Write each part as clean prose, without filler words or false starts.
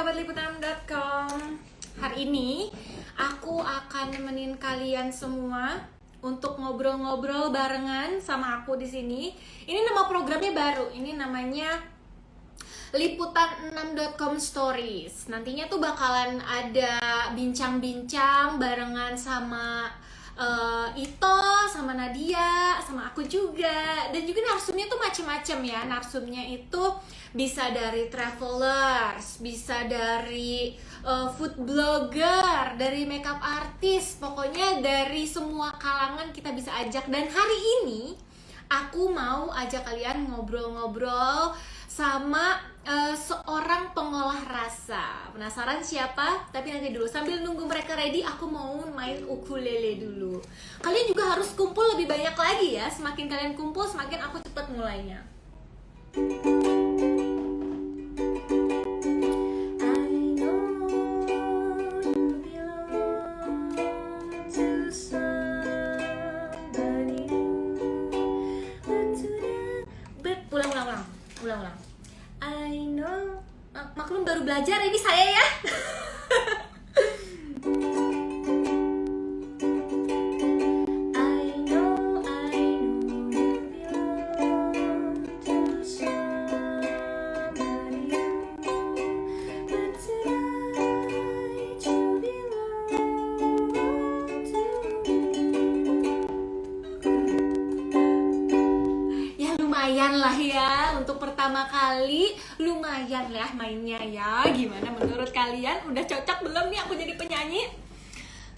sahabat liputan6.com. Hari ini aku akan nemenin kalian semua untuk ngobrol-ngobrol barengan sama aku di sini. Ini nama programnya baru. Ini namanya liputan6.com Stories. Nantinya tuh bakalan ada bincang-bincang barengan sama Ito, sama Nadia, sama aku juga. Dan juga narsumnya tuh macem-macem ya. Narsumnya itu bisa dari travelers, bisa dari food blogger, dari makeup artist. Pokoknya dari semua kalangan kita bisa ajak. Dan hari ini aku mau ajak kalian ngobrol-ngobrol sama seorang pengolah rasa. Penasaran siapa? Tapi nanti dulu, sambil nunggu mereka ready, aku mau main ukulele dulu. Kalian juga harus kumpul lebih banyak lagi ya. Semakin kalian kumpul, semakin aku cepet mulainya. Ulang. I know. Maklum baru belajar ini saya ya. I know you belong to somebody, but tonight you belong to me. Ya lumayan lah ya, untuk pertama kali lumayan lah mainnya ya. Gimana menurut kalian? Udah cocok belum nih aku jadi penyanyi?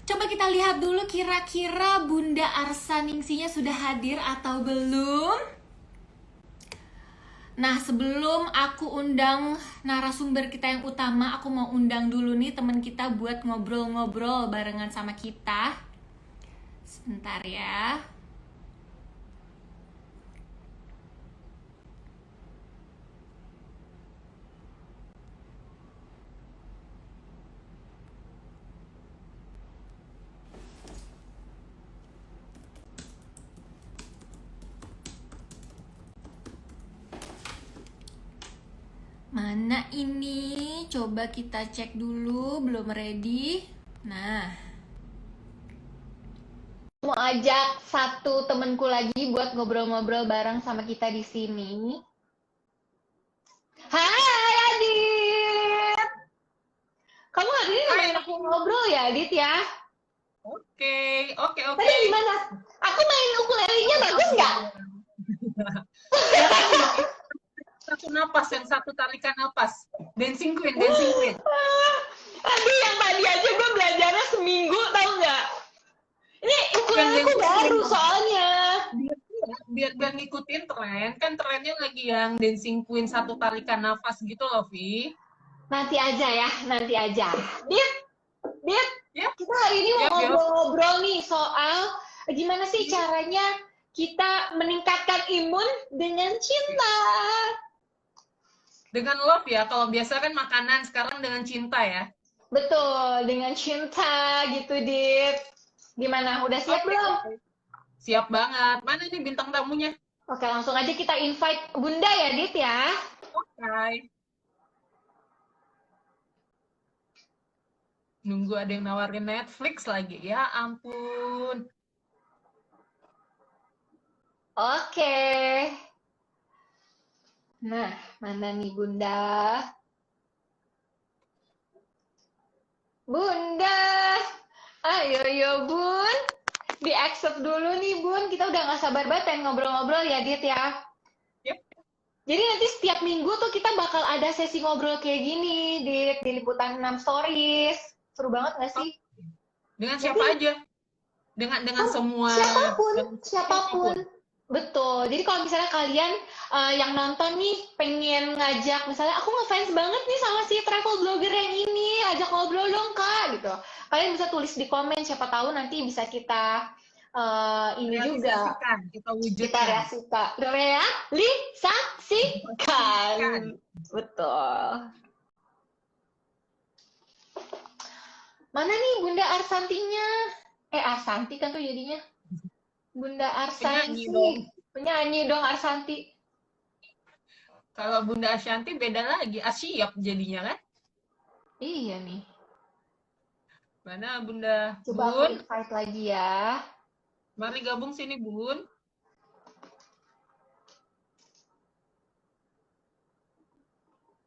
Coba kita lihat dulu kira-kira Bunda Arsaningsinya sudah hadir atau belum. Nah, sebelum aku undang narasumber kita yang utama, aku mau undang dulu nih teman kita buat ngobrol-ngobrol barengan sama kita. Sebentar ya. Mana ini? Coba kita cek dulu, belum ready. Nah, mau ajak satu temenku lagi buat ngobrol-ngobrol bareng sama kita di sini. Hai Adit, kamu hari ini main aku ngobrol ya Adit ya? Oke. Tadi gimana? Aku main ukulelenya bagus nggak? Satu napas, yang satu tarikan napas. Dancing Queen. Aduh, yang tadi aja gue belajarnya seminggu, tau nggak? Ini ukuleleku baru soalnya. Biar ngikutin tren, kan trennya lagi yang Dancing Queen satu tarikan nafas gitu loh, Vi. Nanti aja. Dit, Yep. kita hari ini mau ngobrol-ngobrol nih soal gimana sih caranya kita meningkatkan imun dengan cinta. Dengan love ya, kalau biasa kan makanan, sekarang dengan cinta ya. Betul, dengan cinta gitu, Dit. Gimana, udah siap belum? Siap banget. Mana nih bintang tamunya? Oke, langsung aja kita invite Bunda ya, Dit ya. Oke. Nunggu ada yang nawarin Netflix lagi. Ya ampun. Oke. Nah, mana nih Bunda? Bunda, ayo Bun. Di-accept dulu nih Bun. Kita udah gak sabar banget pengen ngobrol-ngobrol ya, Dit ya. Yep. Jadi nanti setiap minggu tuh kita bakal ada sesi ngobrol kayak gini di Liputan 6 Stories. Seru banget gak sih? Dengan siapa aja? Dengan semua. Siapapun. Betul. Jadi kalau misalnya kalian yang nonton nih pengen ngajak, misalnya aku ngefans banget nih sama si travel blogger yang ini, ajak ngobrol dong Kak, gitu. Kalian bisa tulis di komen, siapa tahu nanti bisa kita ini juga. Kita realisasikan. Betul. Mana nih Bunda Arsantinya? Arsanti kan tuh jadinya. Bunda Arsanti. Penyanyi dong Arsanti. Kalau Bunda Ashanti beda lagi, Asyap jadinya kan? Iya nih. Mana Bunda? Coba aku Bun, invite lagi ya. mari gabung sini Bun.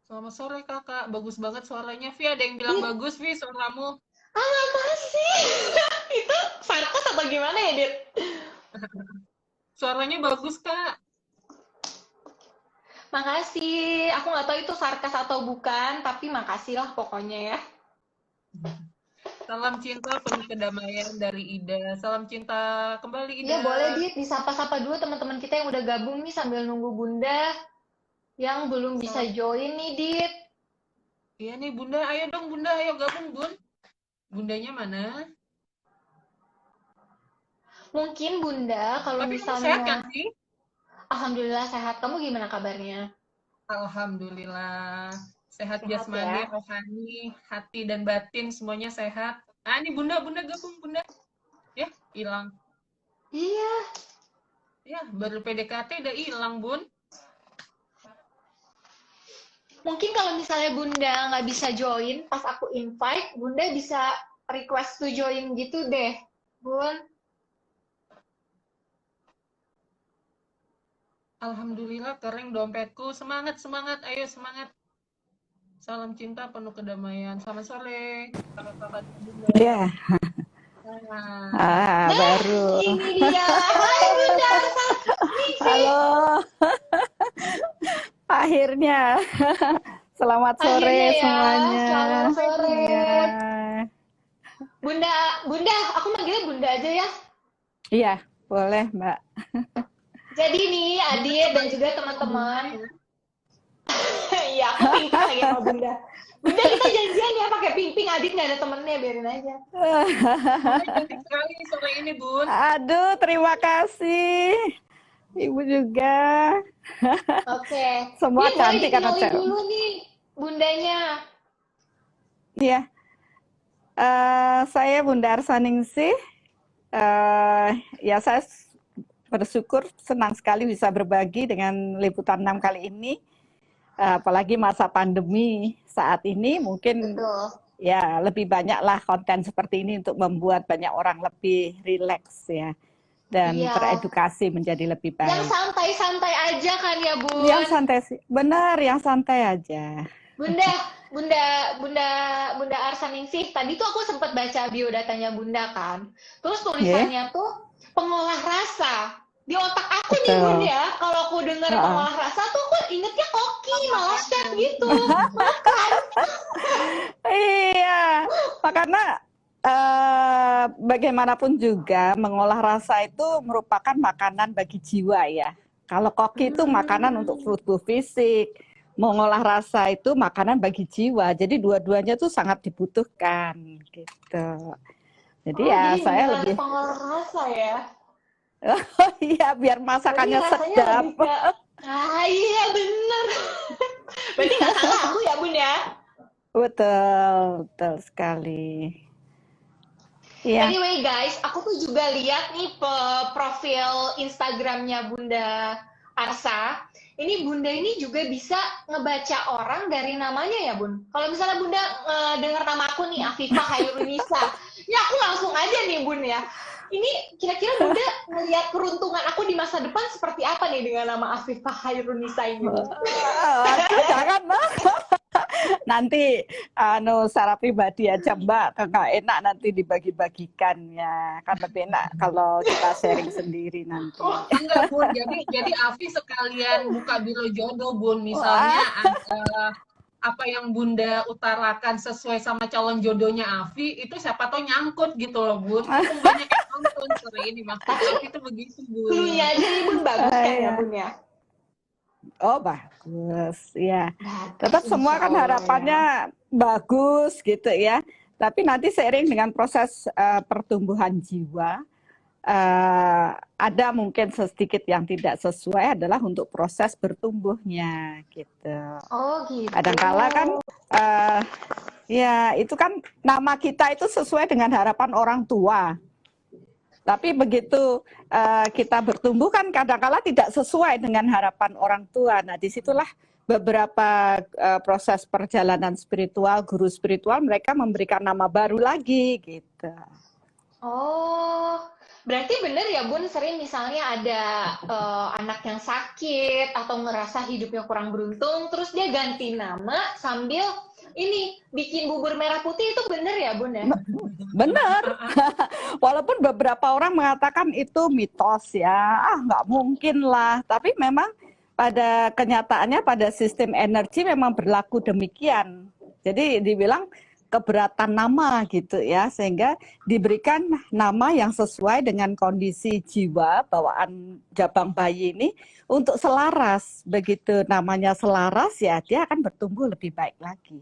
Selamat sore kakak, bagus banget suaranya. Vi, ada yang bilang Dit, bagus, Vi, suaramu. makasih. Itu sarkas atau gimana ya, Dit? Suaranya bagus kak. Makasih. Aku nggak tahu itu sarkas atau bukan, tapi makasih lah pokoknya ya. Salam cinta penuh kedamaian dari Ida. Salam cinta kembali Iya Ida. boleh, Dit. Disapa-sapa dulu teman-teman kita yang udah gabung nih sambil nunggu Bunda yang belum bisa Salam. join nih, Dit. Iya nih Bunda, ayo dong Bunda, ayo gabung Bun. Bundanya mana? Mungkin Bunda kalau Tapi kamu sehat misalnya kan sih? Alhamdulillah sehat. Kamu gimana kabarnya? Alhamdulillah. Sehat Sehat jasmani, ya? rohani, hati dan batin semuanya sehat. Ah, ini Bunda, Bunda gabung Bunda. Ya, hilang. Iya. Ya, baru PDKT udah hilang Bun. Mungkin kalau misalnya Bunda nggak bisa join, pas aku invite, Bunda bisa request to join gitu deh, Bun. Alhamdulillah kering dompetku. Semangat, semangat. Ayo semangat. Salam cinta penuh kedamaian. Selamat sore. Kakak-kakak Bunda. Ya, Nah, Nah, baru. ini dia. Hai Bunda, Ningsi. Halo, akhirnya. Selamat Akhirnya sore ya, semuanya. selamat hai sore. Bunda. Ya, Bunda, Bunda, aku manggilnya Bunda aja ya. iya, boleh, Mbak. Jadi nih, Bunda adik dan juga kebanyakan sama Bunda teman-teman. ya. Iya, aku pingping lagi sama Bunda. Bunda kita janjian ya pakai pingping, Adit nggak ada temennya, biarin aja. Bunda cantik sekali sore ini, Bun. Aduh, terima kasih. Ibu juga. Oke. Semua Dia boleh cantik karena dikenalin cewek. dulu nih, bundanya. Iya, saya Bunda Arsaningsih. Ya, saya bersyukur senang sekali bisa berbagi dengan Liputan 6 kali ini. Apalagi masa pandemi saat ini, mungkin Betul. ya lebih banyaklah konten seperti ini untuk membuat banyak orang lebih rileks ya dan Iya. teredukasi menjadi lebih Yang baik. santai-santai aja kan ya, Bun? Yang santai sih, benar, yang santai aja. Bunda, Bunda, Bunda, Bunda Arsaningsih. Tadi tuh aku sempat baca biodatanya Bunda kan. Terus Ya, tulisannya tuh pengolah rasa. Di otak aku nih betul. Bun ya, kalau aku dengar Heeh. pengolah rasa tuh aku ingetnya koki, malah chef Makanan. gitu. Makan. Iya, karena bagaimanapun juga mengolah rasa itu merupakan makanan bagi jiwa ya. Kalau koki itu makanan untuk tubuh fisik, mengolah rasa itu makanan bagi jiwa. Jadi dua-duanya tuh sangat dibutuhkan gitu. Jadi Oh, ya jadi saya beneran lebih, pengolah rasa ya? iya biar Berarti masakannya rasanya sedap. lebih ke... Ah iya bener. Berarti nggak salah aku ya Bun ya? Betul, betul sekali. Iya, Anyway guys, aku tuh juga lihat nih profil Instagramnya Bunda Arsa. Ini Bunda ini juga bisa ngebaca orang dari namanya ya Bun. Kalau misalnya Bunda dengar nama aku nih, Afifah Hairunisa. Ya aku langsung aja nih Bun ya. Ini kira-kira Bunda melihat keruntungan aku di masa depan seperti apa nih dengan nama Afifah Hairunisa ini Bun? aduh jangan nanti secara pribadi aja Mbak, nggak enak nanti dibagi-bagikan ya, kan lebih enak kalau kita sharing sendiri nanti. Oh, enggak, Bun. Jadi Afi sekalian buka biro jodoh, Bun. Misalnya ada apa yang Bunda utarakan sesuai sama calon jodohnya Afi, itu siapa tahu nyangkut gitu loh, Bun. Mumpung banyak yang nonton sore ini. Maksud Afi itu begitu, Bun. Cluenya aja nih Bun bagus kan ya Iya. Bun ya? Oh bagus, ya. Bagus, Tetap semua insya kan Allah harapannya ya. bagus gitu ya. Tapi nanti seiring dengan proses pertumbuhan jiwa, ada mungkin sedikit yang tidak sesuai adalah untuk proses bertumbuhnya gitu. Oh gitu. Kadangkala kan ya itu kan nama kita itu sesuai dengan harapan orang tua. Tapi begitu kita bertumbuh kan kadangkala tidak sesuai dengan harapan orang tua. Nah disitulah beberapa proses perjalanan spiritual, guru spiritual mereka memberikan nama baru lagi gitu. Oh, berarti bener ya Bun, sering misalnya ada anak yang sakit atau ngerasa hidupnya kurang beruntung, terus dia ganti nama sambil ini bikin bubur merah putih, itu bener ya Bun ya? Benar. Walaupun beberapa orang mengatakan itu mitos ya, nggak mungkin lah. Tapi memang pada kenyataannya pada sistem energi memang berlaku demikian. Jadi dibilang keberatan nama gitu ya, sehingga diberikan nama yang sesuai dengan kondisi jiwa bawaan jabang bayi ini untuk selaras. Begitu namanya selaras ya dia akan bertumbuh lebih baik lagi.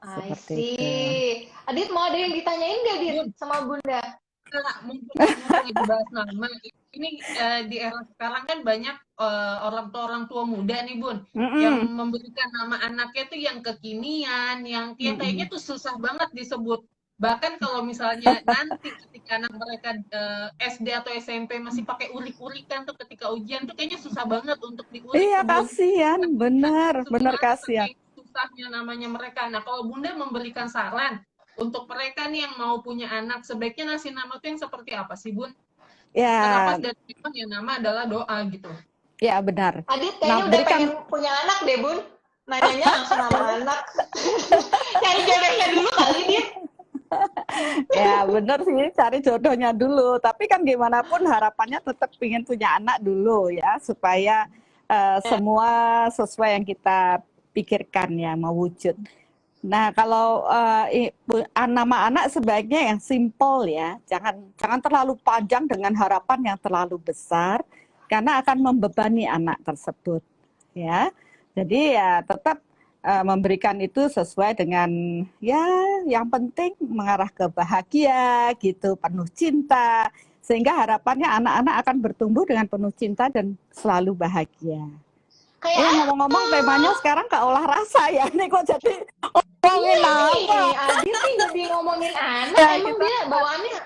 I Seperti see. itu. Adit, mau ada yang ditanyain nggak Dit sama Bunda? Mungkin lagi bahas nama ini di era sekarang kan banyak orang tua muda nih Bun yang memberikan nama anaknya tuh yang kekinian, yang kayaknya tuh susah banget disebut. Bahkan kalau misalnya nanti ketika anak mereka SD atau SMP masih pakai ulik-ulikan tuh ketika ujian tuh kayaknya susah banget untuk diulik. Iya, kasihan, benar kasihan. Susahnya namanya mereka. Nah, kalau Bunda memberikan saran untuk mereka nih yang mau punya anak, sebaiknya ngasih nama tuh yang seperti apa sih, Bun? Ya. Terlepas dari itu, ya nama adalah doa gitu. Ya, benar. Adit kayaknya udah pengen punya anak deh, Bun. Nanyanya langsung nama anak. Cari jodohnya dulu kali, Dit. Ya, benar sih, cari jodohnya dulu. Tapi kan gimana pun harapannya tetap ingin punya anak dulu ya, supaya semua sesuai yang kita pikirkan ya, mewujud. Nah, kalau nama anak sebaiknya yang simple ya, jangan terlalu panjang dengan harapan yang terlalu besar, karena akan membebani anak tersebut, ya. Jadi ya tetap memberikan itu sesuai dengan ya, yang penting mengarah ke bahagia gitu, penuh cinta, sehingga harapannya anak-anak akan bertumbuh dengan penuh cinta dan selalu bahagia. Ngomong-ngomong temanya sekarang ke olah rasa ya, nih kok jadi ngomongin apa? Adit sih jadi ngomongin anak, ya, emang dia bawaannya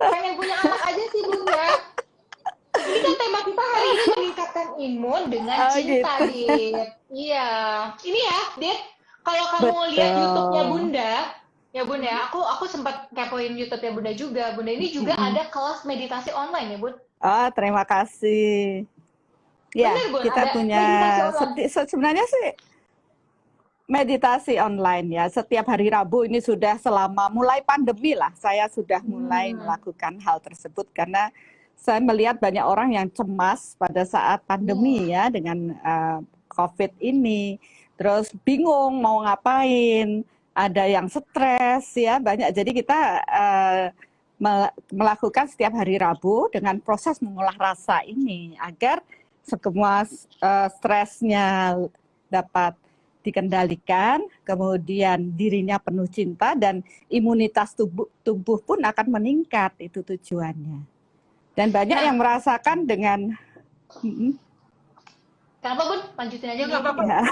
pengen punya anak aja sih Bunda. Ini kan tema kita hari ini meningkatkan imun dengan cinta, gitu. Dit. Iya, ini ya, Dit. Kalau kamu lihat YouTube-nya Bunda, ya Bunda, aku sempat kepoin YouTube-nya Bunda juga. Bunda ini juga ada kelas meditasi online ya, Bun? Oh, terima kasih. Ya, bener, Bun, kita punya sebenarnya sih meditasi online ya. Setiap hari Rabu ini sudah selama mulai pandemi lah, saya sudah mulai melakukan hal tersebut karena saya melihat banyak orang yang cemas pada saat pandemi ya dengan COVID ini, terus bingung mau ngapain, ada yang stres ya banyak. Jadi kita melakukan setiap hari Rabu dengan proses mengolah rasa ini agar semua stresnya dapat dikendalikan, kemudian dirinya penuh cinta dan imunitas tubuh pun akan meningkat, itu tujuannya. Dan banyak yang merasakan dengan kenapa Bun? Lanjutin aja nggak apa-apa. Ya.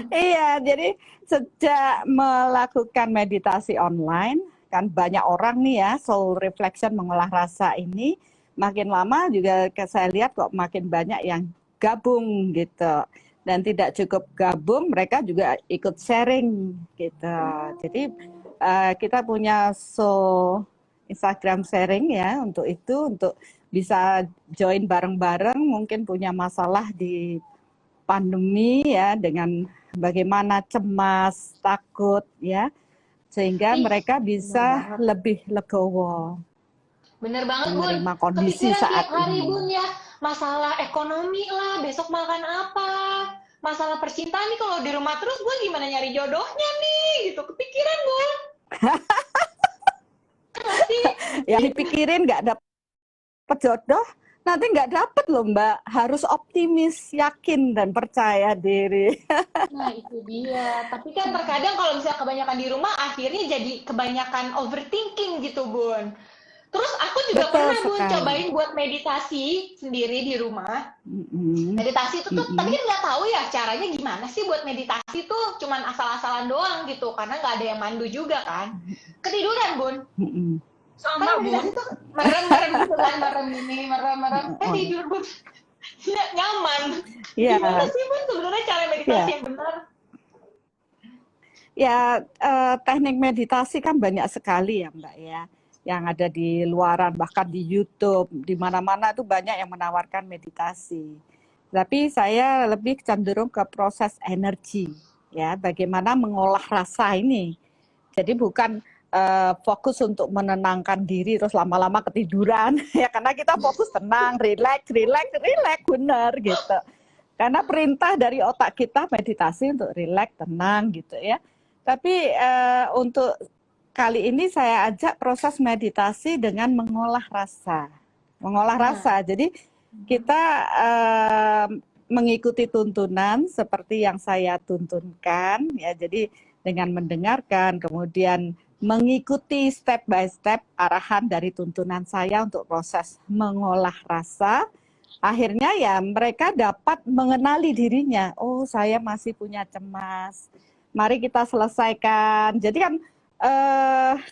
Iya, jadi sejak melakukan meditasi online, kan banyak orang nih ya, soul reflection mengolah rasa ini, makin lama juga saya lihat kok makin banyak yang gabung gitu. Dan tidak cukup gabung, mereka juga ikut sharing gitu. Jadi kita punya Instagram sharing ya untuk itu, untuk bisa join bareng-bareng, mungkin punya masalah di pandemi ya, dengan bagaimana cemas, takut ya, sehingga mereka bisa lebih legowo. Bener banget Bun, menerima kondisi saat hari ini. Bun ya, masalah ekonomi lah, besok makan apa, masalah percintaan nih, kalau di rumah terus gue gimana nyari jodohnya nih, gitu, kepikiran Bun. Yang dipikirin nggak dapet jodoh, nanti nggak dapet loh Mbak. Harus optimis, yakin, dan percaya diri. Nah itu dia. Tapi kan terkadang kalau misalnya kebanyakan di rumah, akhirnya jadi kebanyakan overthinking gitu Bun. Terus aku juga pernah Bun cobain buat meditasi sendiri di rumah. Meditasi itu tuh, tapi kan nggak tahu ya caranya gimana sih buat meditasi tuh, cuman asal-asalan doang gitu, karena nggak ada yang mandu juga kan. Ketiduran Bun. Sama Bun. Merem-merem gitu kan, merem ini, merem-merem. Tidur Bun. nyaman. Ya, Gimana sih Bun sebenarnya cara meditasi ya, yang benar? ya. Teknik meditasi kan banyak sekali ya Mbak ya, yang ada di luaran, bahkan di YouTube, di mana-mana itu banyak yang menawarkan meditasi. Tapi saya lebih cenderung ke proses energi, ya, bagaimana mengolah rasa ini. Jadi bukan fokus untuk menenangkan diri terus lama-lama ketiduran ya, karena kita fokus tenang, relax, relax, relax, benar gitu. Karena perintah dari otak kita meditasi untuk relax, tenang gitu ya. Tapi untuk kali ini saya ajak proses meditasi dengan mengolah rasa. Mengolah rasa. Jadi kita mengikuti tuntunan seperti yang saya tuntunkan ya. Jadi dengan mendengarkan, kemudian mengikuti step by step arahan dari tuntunan saya untuk proses mengolah rasa. Akhirnya ya mereka dapat mengenali dirinya. Oh, saya masih punya cemas. Mari kita selesaikan. Jadi kan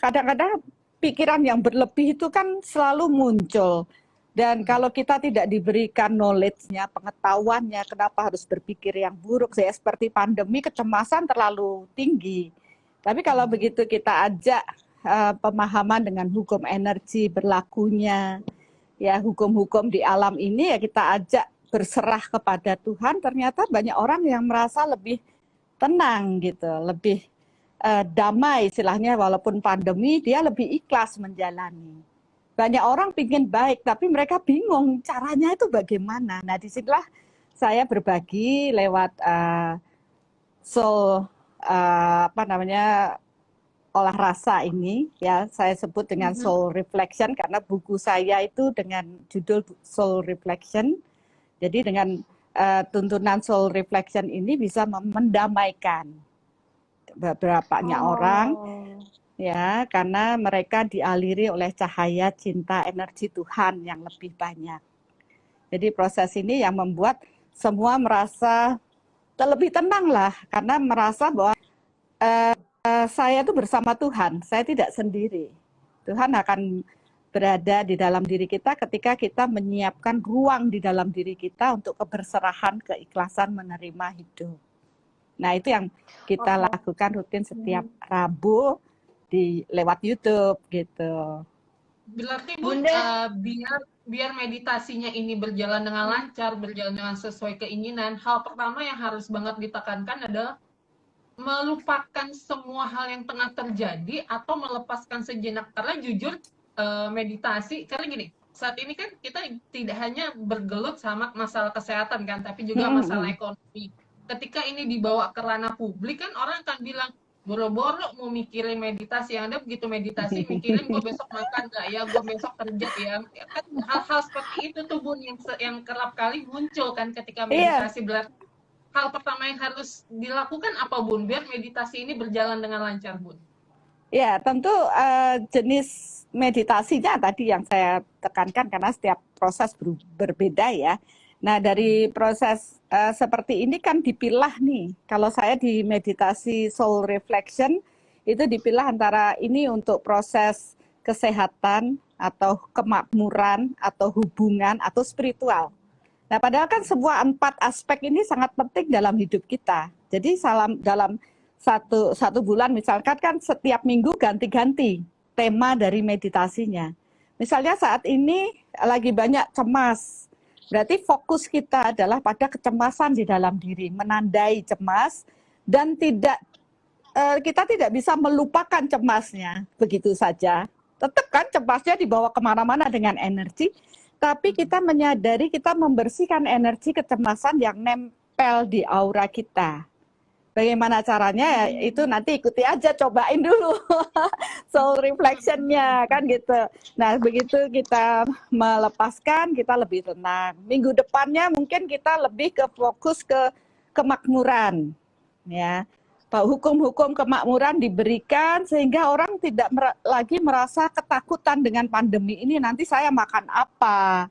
kadang-kadang pikiran yang berlebih itu kan selalu muncul. Dan kalau kita tidak diberikan knowledge-nya, pengetahuannya, kenapa harus berpikir yang buruk, saya seperti pandemi, kecemasan terlalu tinggi. Tapi kalau begitu kita ajak pemahaman dengan hukum energi berlakunya, ya hukum-hukum di alam ini, ya kita ajak berserah kepada Tuhan, ternyata banyak orang yang merasa lebih tenang gitu, lebih damai istilahnya, walaupun pandemi dia lebih ikhlas menjalani. Banyak orang pingin baik, tapi mereka bingung caranya itu bagaimana. Nah, disinilah saya berbagi lewat soul olah rasa ini, ya saya sebut dengan soul reflection karena buku saya itu dengan judul soul reflection. Jadi dengan tuntunan soul reflection ini bisa mendamaikan beberapa orang. Ya, karena mereka dialiri oleh cahaya cinta energi Tuhan yang lebih banyak. Jadi proses ini yang membuat semua merasa lebih tenang lah, karena merasa bahwa saya itu bersama Tuhan, saya tidak sendiri. Tuhan akan berada di dalam diri kita ketika kita menyiapkan ruang di dalam diri kita untuk keberserahan, keikhlasan menerima hidup. Nah, itu yang kita lakukan rutin setiap Rabu lewat YouTube gitu. Berarti Bunda, biar meditasinya ini berjalan dengan lancar, berjalan dengan sesuai keinginan, hal pertama yang harus banget ditekankan adalah melupakan semua hal yang tengah terjadi atau melepaskan sejenak. Karena jujur meditasi, karena gini, saat ini kan kita tidak hanya bergelut sama masalah kesehatan kan, tapi juga masalah ekonomi. Ketika ini dibawa ke ranah publik kan orang akan bilang, boro-boro mau mikirin meditasi, yang ada begitu meditasi mikirin gue besok makan nggak ya, gue besok kerja ya, kan hal-hal seperti itu tuh Bun yang kerap kali muncul kan ketika meditasi. Berarti hal pertama yang harus dilakukan apa Bun biar meditasi ini berjalan dengan lancar Bun? Ya tentu jenis meditasinya tadi yang saya tekankan karena setiap proses berbeda ya. Nah, dari proses seperti ini kan dipilah nih. Kalau saya di meditasi soul reflection, itu dipilah antara ini untuk proses kesehatan, atau kemakmuran, atau hubungan, atau spiritual. Nah, padahal kan semua 4 aspek ini sangat penting dalam hidup kita. Jadi dalam satu bulan, misalkan kan setiap minggu ganti-ganti tema dari meditasinya. Misalnya saat ini lagi banyak cemas. Berarti fokus kita adalah pada kecemasan di dalam diri, menandai cemas, dan kita tidak bisa melupakan cemasnya begitu saja. Tetap kan cemasnya dibawa kemana-mana dengan energi, tapi kita menyadari kita membersihkan energi kecemasan yang nempel di aura kita. Bagaimana caranya? Itu nanti ikuti aja, cobain dulu soul reflection-nya kan gitu. Nah, begitu kita melepaskan, kita lebih tenang. Minggu depannya mungkin kita lebih ke fokus ke kemakmuran, ya. Hukum-hukum kemakmuran diberikan sehingga orang tidak lagi merasa ketakutan dengan pandemi ini. Nanti saya makan apa?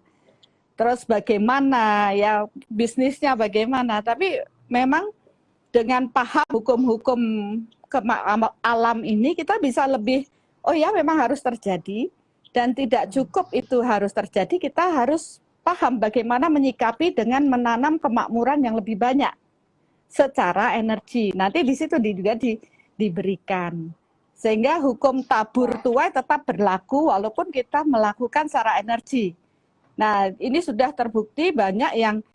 Terus bagaimana ya, bisnisnya bagaimana? Tapi memang dengan paham hukum-hukum alam ini, kita bisa lebih, oh ya memang harus terjadi, dan tidak cukup itu harus terjadi, kita harus paham bagaimana menyikapi dengan menanam kemakmuran yang lebih banyak secara energi. Nanti di situ juga diberikan. Sehingga hukum tabur tuai tetap berlaku walaupun kita melakukan secara energi. Nah, ini sudah terbukti banyak yang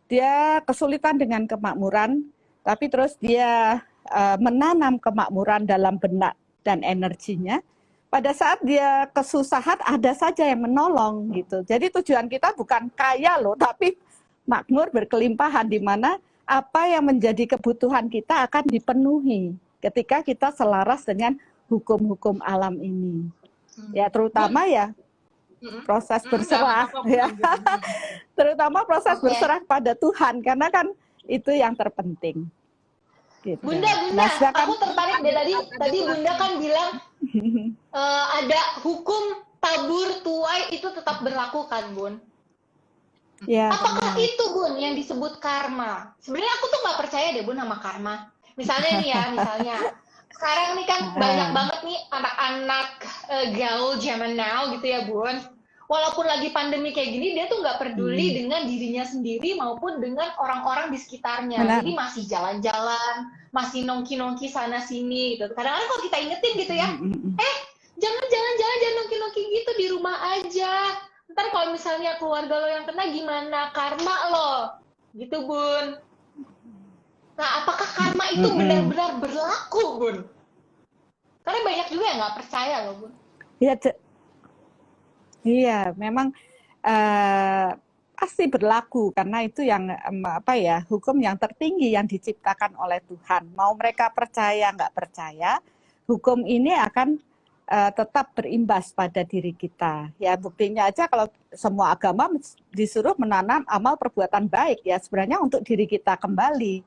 dia kesulitan dengan kemakmuran, tapi terus dia menanam kemakmuran dalam benak dan energinya. Pada saat dia kesusahan ada saja yang menolong gitu. Jadi tujuan kita bukan kaya loh, tapi makmur berkelimpahan, di mana apa yang menjadi kebutuhan kita akan dipenuhi ketika kita selaras dengan hukum-hukum alam ini. Ya terutama ya proses berserah ya. Terutama proses berserah pada Tuhan, karena kan itu yang terpenting. Gitu. Bunda, Nah, aku tertarik dari tadi Bunda kan bilang ada hukum tabur tuai itu tetap berlaku kan, Bun? Ya, Apakah itu, Bun, yang disebut karma? Sebenarnya aku tuh nggak percaya deh, Bun, sama karma. Misalnya nih ya, sekarang nih kan banyak banget nih anak-anak gaul zaman now gitu ya, Bun. Walaupun lagi pandemi kayak gini, dia tuh nggak peduli dengan dirinya sendiri maupun dengan orang-orang di sekitarnya. Benar. Jadi masih jalan-jalan, masih nongki-nongki sana-sini gitu. Kadang-kadang kalau kita ingetin gitu ya, jangan nongki-nongki gitu, di rumah aja. Ntar kalau misalnya keluarga lo yang kena gimana? Karma lo. Gitu, Bun. Nah, apakah karma itu benar-benar berlaku, Bun? Karena banyak juga yang nggak percaya loh, Bun. Iya, memang pasti berlaku karena itu yang hukum yang tertinggi yang diciptakan oleh Tuhan. Mau mereka percaya nggak percaya, hukum ini akan tetap berimbas pada diri kita. Ya buktinya aja kalau semua agama disuruh menanam amal perbuatan baik ya sebenarnya untuk diri kita kembali.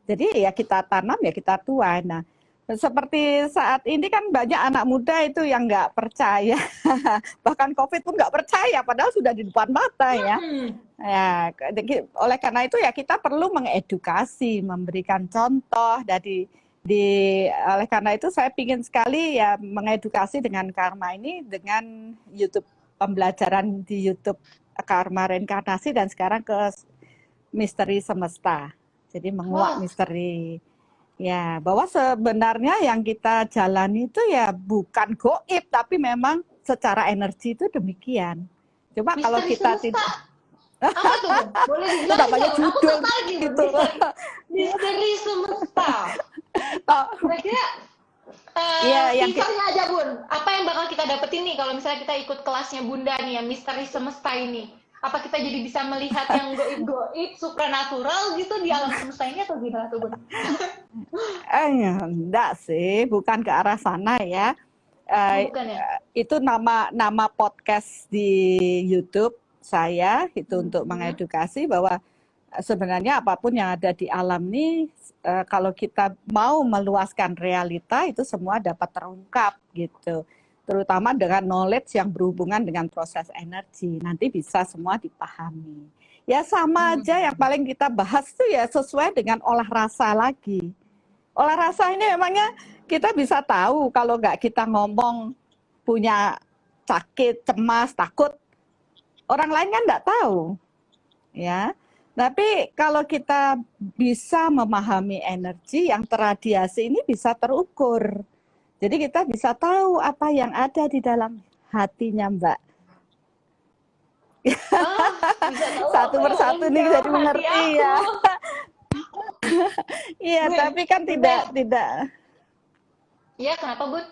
Jadi ya kita tanam ya kita tuai. Nah, seperti saat ini kan banyak anak muda itu yang nggak percaya, bahkan COVID pun nggak percaya, padahal sudah di depan mata ya. Ya, oleh karena itu ya kita perlu mengedukasi, memberikan contoh. Oleh karena itu saya ingin sekali ya mengedukasi dengan karma ini dengan YouTube, pembelajaran di YouTube karma reinkarnasi dan sekarang ke misteri semesta. Jadi menguak misteri. Ya, bahwa sebenarnya yang kita jalani itu ya bukan goib, tapi memang secara energi itu demikian. Coba Misteri kalau kita tidak, apa tuh? Boleh dijelaskan? namanya judul gitu. Misteri semesta. Kira-kira Yang teasernya aja, Bun. Apa yang bakal kita dapetin nih kalau misalnya kita ikut kelasnya Bunda nih, yang misteri semesta ini? Apa kita jadi bisa melihat yang goib-goib, supranatural gitu di alam semesta ini atau gimana tuh, Bun? enggak sih, bukan ke arah sana ya. Bukan ya? Itu nama podcast di YouTube saya itu untuk mengedukasi bahwa sebenarnya apapun yang ada di alam ini kalau kita mau meluaskan realita itu semua dapat terungkap gitu. Terutama dengan knowledge yang berhubungan dengan proses energi, nanti bisa semua dipahami. Ya sama aja yang paling kita bahas itu ya sesuai dengan olah rasa lagi. Olah rasa ini memangnya kita bisa tahu kalau nggak kita ngomong punya sakit, cemas, takut, orang lain kan nggak tahu. Ya, tapi kalau kita bisa memahami energi yang terradiasi ini bisa terukur. Jadi kita bisa tahu apa yang ada di dalam hatinya, Mbak. Satu persatu nih jadi mengerti ya. Iya, tapi kan tidak. Iya, kenapa, Bun?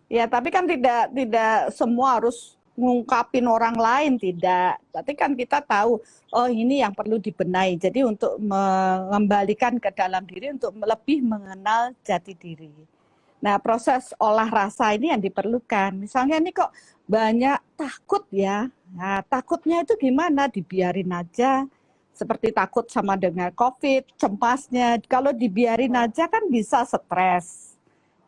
Ya, tapi kan tidak semua harus ngungkapin orang lain, tidak. Tapi kan kita tahu, oh ini yang perlu dibenahi. Jadi untuk mengembalikan ke dalam diri untuk lebih mengenal jati diri. Nah, proses olah rasa ini yang diperlukan. Misalnya ini kok banyak takut ya. Nah, takutnya itu gimana? Dibiarin aja. Seperti takut sama dengan COVID, cemasnya. Kalau dibiarin aja kan bisa stres.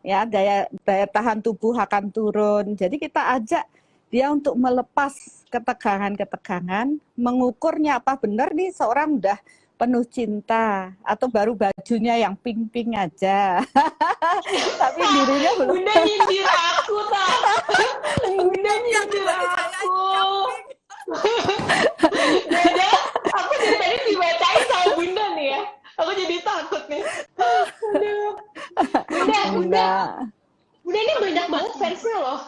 Ya, daya tahan tubuh akan turun. Jadi kita ajak dia untuk melepas ketegangan-ketegangan, mengukurnya apa benar nih seorang udah penuh cinta atau baru bajunya yang pink-pink aja. Tapi dirinya belum. Bunda nyindir aku, tak? Bunda nyindir aku. Bunda, aku dari tadi dibacain sama Bunda nih ya. Aku jadi takut nih. Aduh. Bunda, Enggak. Bunda ini banyak banget fansnya loh.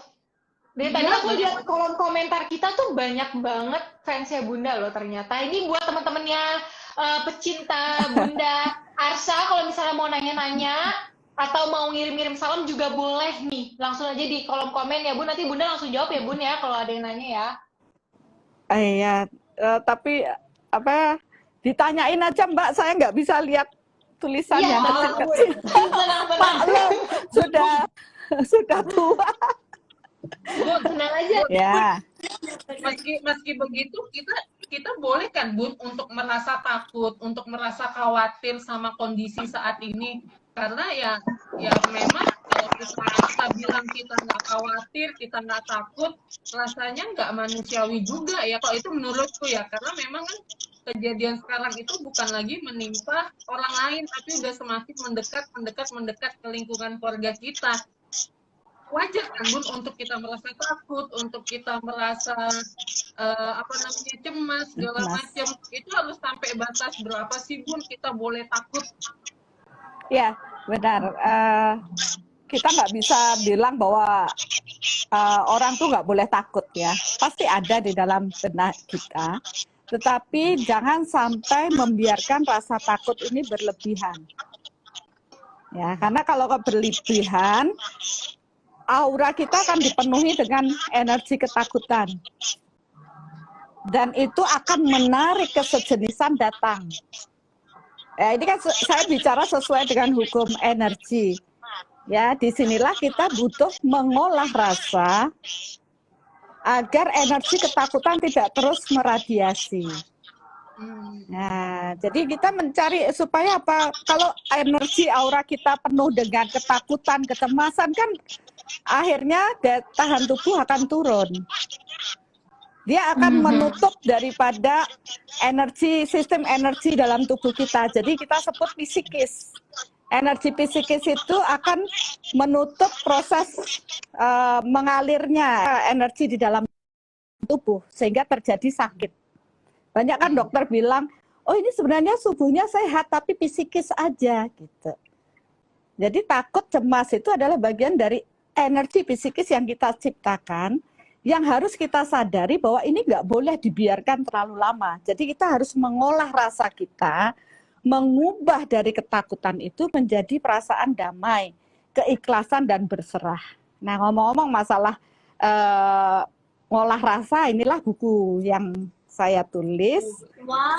Dari tadi Iya, aku lihat kolom komentar kita tuh banyak banget fansnya Bunda loh ternyata. Ini buat teman-temannya pecinta Bunda Arsa, kalau misalnya mau nanya-nanya atau mau ngirim-ngirim salam juga boleh nih. Langsung aja di kolom komen ya Bun. Nanti Bunda langsung jawab ya Bun ya kalau ada yang nanya ya. Iya, tapi apa ditanyain aja Mbak, saya nggak bisa lihat tulisan Iya, yang Bun. kecil-kecil. Tenang. Maklum, sudah tua. Bun, Tenang aja. Ya, meski begitu kita boleh kan Bun untuk merasa takut, untuk merasa khawatir sama kondisi saat ini, karena ya memang kalau kita bilang kita nggak khawatir, kita nggak takut, rasanya nggak manusiawi juga ya, kalau itu menurutku ya, karena memang kan kejadian sekarang itu bukan lagi menimpa orang lain, tapi udah semakin mendekat ke lingkungan keluarga kita. Wajar kan Bun untuk kita merasa takut, untuk kita merasa cemas segala macam. Itu harus sampai batas berapa sih Bun kita boleh takut? ya benar. Kita nggak bisa bilang bahwa orang tuh nggak boleh takut ya. Pasti ada di dalam benak kita. Tetapi jangan sampai membiarkan rasa takut ini berlebihan. Ya, karena kalau berlebihan, aura kita akan dipenuhi dengan energi ketakutan. Dan itu akan menarik kesejenisan datang. Ya, ini kan saya bicara sesuai dengan hukum energi. Ya, disinilah kita butuh mengolah rasa agar energi ketakutan tidak terus meradiasi. Nah, jadi kita mencari supaya apa? Kalau energi aura kita penuh dengan ketakutan, kecemasan kan akhirnya daya tahan tubuh akan turun. Dia akan menutup daripada sistem energi dalam tubuh kita. Jadi kita sebut psikis. Energi psikis itu akan menutup proses mengalirnya energi di dalam tubuh sehingga terjadi sakit. Banyak kan dokter bilang, oh ini sebenarnya tubuhnya sehat tapi psikis aja gitu. Jadi takut, cemas itu adalah bagian dari energi psikis yang kita ciptakan, yang harus kita sadari bahwa ini nggak boleh dibiarkan terlalu lama. Jadi kita harus mengolah rasa kita, mengubah dari ketakutan itu menjadi perasaan damai, keikhlasan dan berserah. Nah, ngomong-ngomong masalah ngolah rasa, inilah buku yang saya tulis,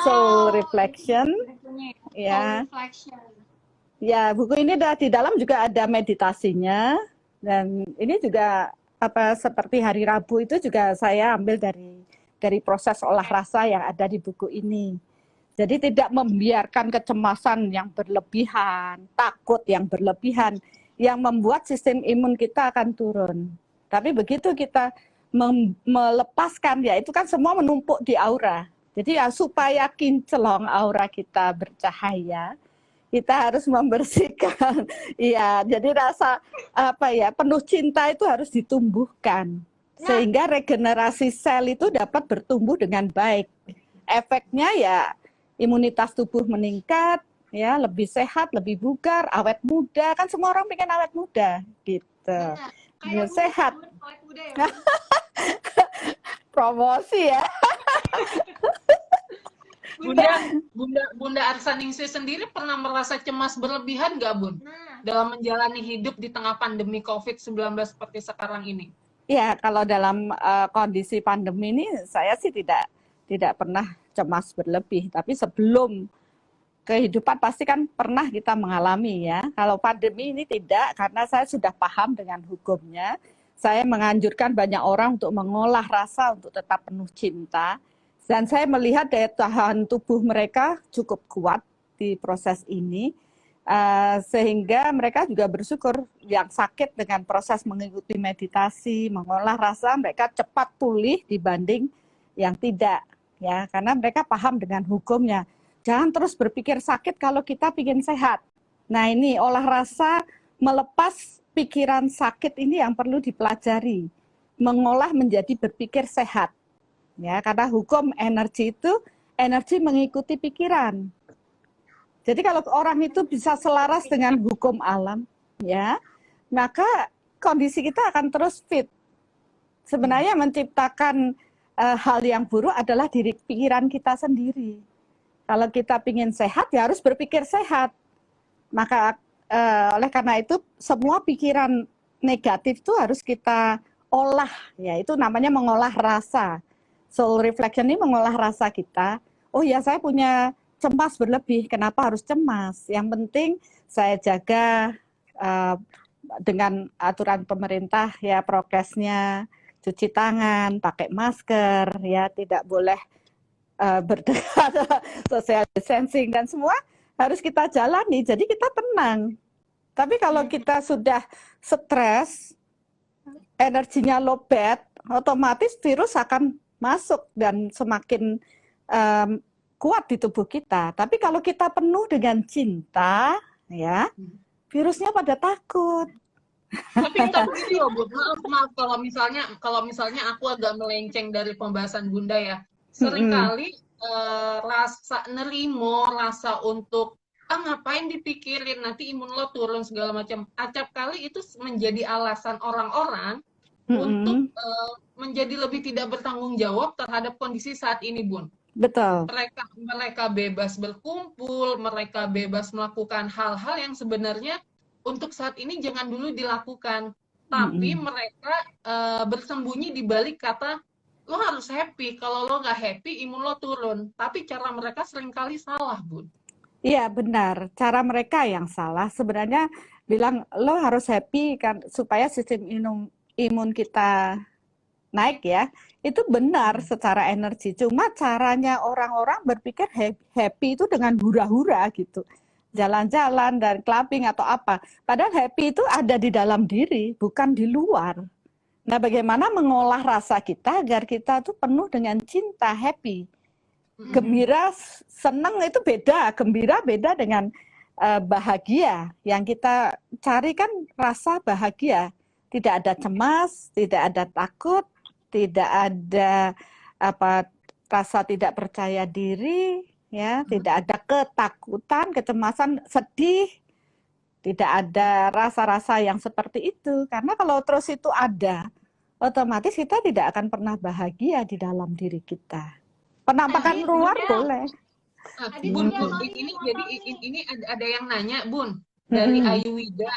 Soul Reflection. Ya. Ya, buku ini di dalam juga ada meditasinya, dan ini juga seperti hari Rabu itu juga saya ambil dari proses olah rasa yang ada di buku ini. Jadi tidak membiarkan kecemasan yang berlebihan, takut yang berlebihan, yang membuat sistem imun kita akan turun. Tapi begitu kita melepaskan, ya itu kan semua menumpuk di aura. Jadi ya supaya kinclong aura kita bercahaya, kita harus membersihkan. Iya, jadi rasa penuh cinta itu harus ditumbuhkan sehingga regenerasi sel itu dapat bertumbuh dengan baik. Efeknya ya imunitas tubuh meningkat, ya lebih sehat, lebih bugar, awet muda. Kan semua orang pengen awet muda gitu. Biar sehat. Ya, promosi ya. Bunda Arsaningsih sendiri pernah merasa cemas berlebihan nggak Bun? Dalam menjalani hidup di tengah pandemi COVID-19 seperti sekarang ini? Ya, kalau dalam kondisi pandemi ini saya sih tidak pernah cemas berlebih. Tapi sebelum kehidupan pasti kan pernah kita mengalami ya. Kalau pandemi ini tidak, karena saya sudah paham dengan hukumnya. Saya menganjurkan banyak orang untuk mengolah rasa untuk tetap penuh cinta. Dan saya melihat daya tahan tubuh mereka cukup kuat di proses ini. Sehingga mereka juga bersyukur yang sakit dengan proses mengikuti meditasi, mengolah rasa, mereka cepat pulih dibanding yang tidak. Ya, karena mereka paham dengan hukumnya. Jangan terus berpikir sakit kalau kita ingin sehat. Nah ini olah rasa melepas pikiran sakit ini yang perlu dipelajari. Mengolah menjadi berpikir sehat. ya, karena hukum energi itu energi mengikuti pikiran. Jadi kalau orang itu bisa selaras dengan hukum alam, ya, maka kondisi kita akan terus fit. Sebenarnya menciptakan hal yang buruk adalah diri pikiran kita sendiri. Kalau kita ingin sehat, ya harus berpikir sehat. Maka oleh karena itu semua pikiran negatif itu harus kita olah, ya itu namanya mengolah rasa. Soul reflection ini mengolah rasa kita. Oh ya, saya punya cemas berlebih, kenapa harus cemas? Yang penting saya jaga dengan aturan pemerintah, ya prokesnya, cuci tangan, pakai masker, ya tidak boleh berdekat, social distancing, dan semua harus kita jalani, jadi kita tenang. Tapi kalau kita sudah stres, energinya lowbat, otomatis virus akan masuk dan semakin kuat di tubuh kita. Tapi kalau kita penuh dengan cinta, ya virusnya pada takut. Tapi begini loh, Bu. Maaf kalau misalnya aku agak melenceng dari pembahasan Bunda ya. Seringkali rasa nerimo, rasa untuk ngapain dipikirin, nanti imun lo turun segala macam. Acap kali itu menjadi alasan orang-orang untuk menjadi lebih tidak bertanggung jawab terhadap kondisi saat ini, Bun. Betul. Mereka bebas berkumpul, mereka bebas melakukan hal-hal yang sebenarnya untuk saat ini jangan dulu dilakukan. Tapi mereka bersembunyi di balik kata lo harus happy. Kalau lo nggak happy, imun lo turun. Tapi cara mereka seringkali salah, Bun. Iya benar, cara mereka yang salah. Sebenarnya bilang lo harus happy kan supaya sistem imun kita naik ya. Itu benar secara energi. Cuma caranya orang-orang berpikir happy itu dengan hura-hura gitu. Jalan-jalan dan clubbing atau apa. Padahal happy itu ada di dalam diri, bukan di luar. Nah, bagaimana mengolah rasa kita agar kita tuh penuh dengan cinta, happy. Gembira, senang itu beda. Gembira beda dengan bahagia. Yang kita cari kan rasa bahagia. Tidak ada cemas, tidak ada takut, tidak ada rasa tidak percaya diri, ya, tidak ada ketakutan, kecemasan, sedih. Tidak ada rasa-rasa yang seperti itu. Karena kalau terus itu ada, otomatis kita tidak akan pernah bahagia di dalam diri kita. Penampakan luar boleh. Bun, ini ada yang nanya, Bun, dari Ayuwida.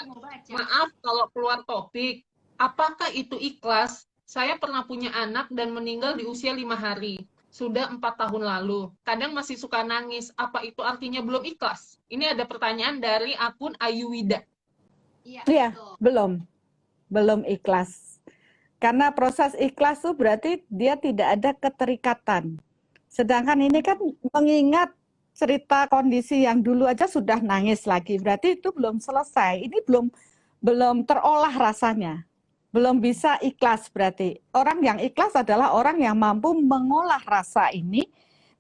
Maaf kalau keluar topik. Apakah itu ikhlas? Saya pernah punya anak dan meninggal di usia 5 hari. Sudah 4 tahun lalu. Kadang masih suka nangis. Apa itu artinya belum ikhlas? Ini ada pertanyaan dari akun Ayuwida. Iya, belum ikhlas. Karena proses ikhlas itu berarti dia tidak ada keterikatan. Sedangkan ini kan mengingat cerita kondisi yang dulu aja sudah nangis lagi. Berarti itu belum selesai. Ini belum terolah rasanya. Belum bisa ikhlas berarti. Orang yang ikhlas adalah orang yang mampu mengolah rasa ini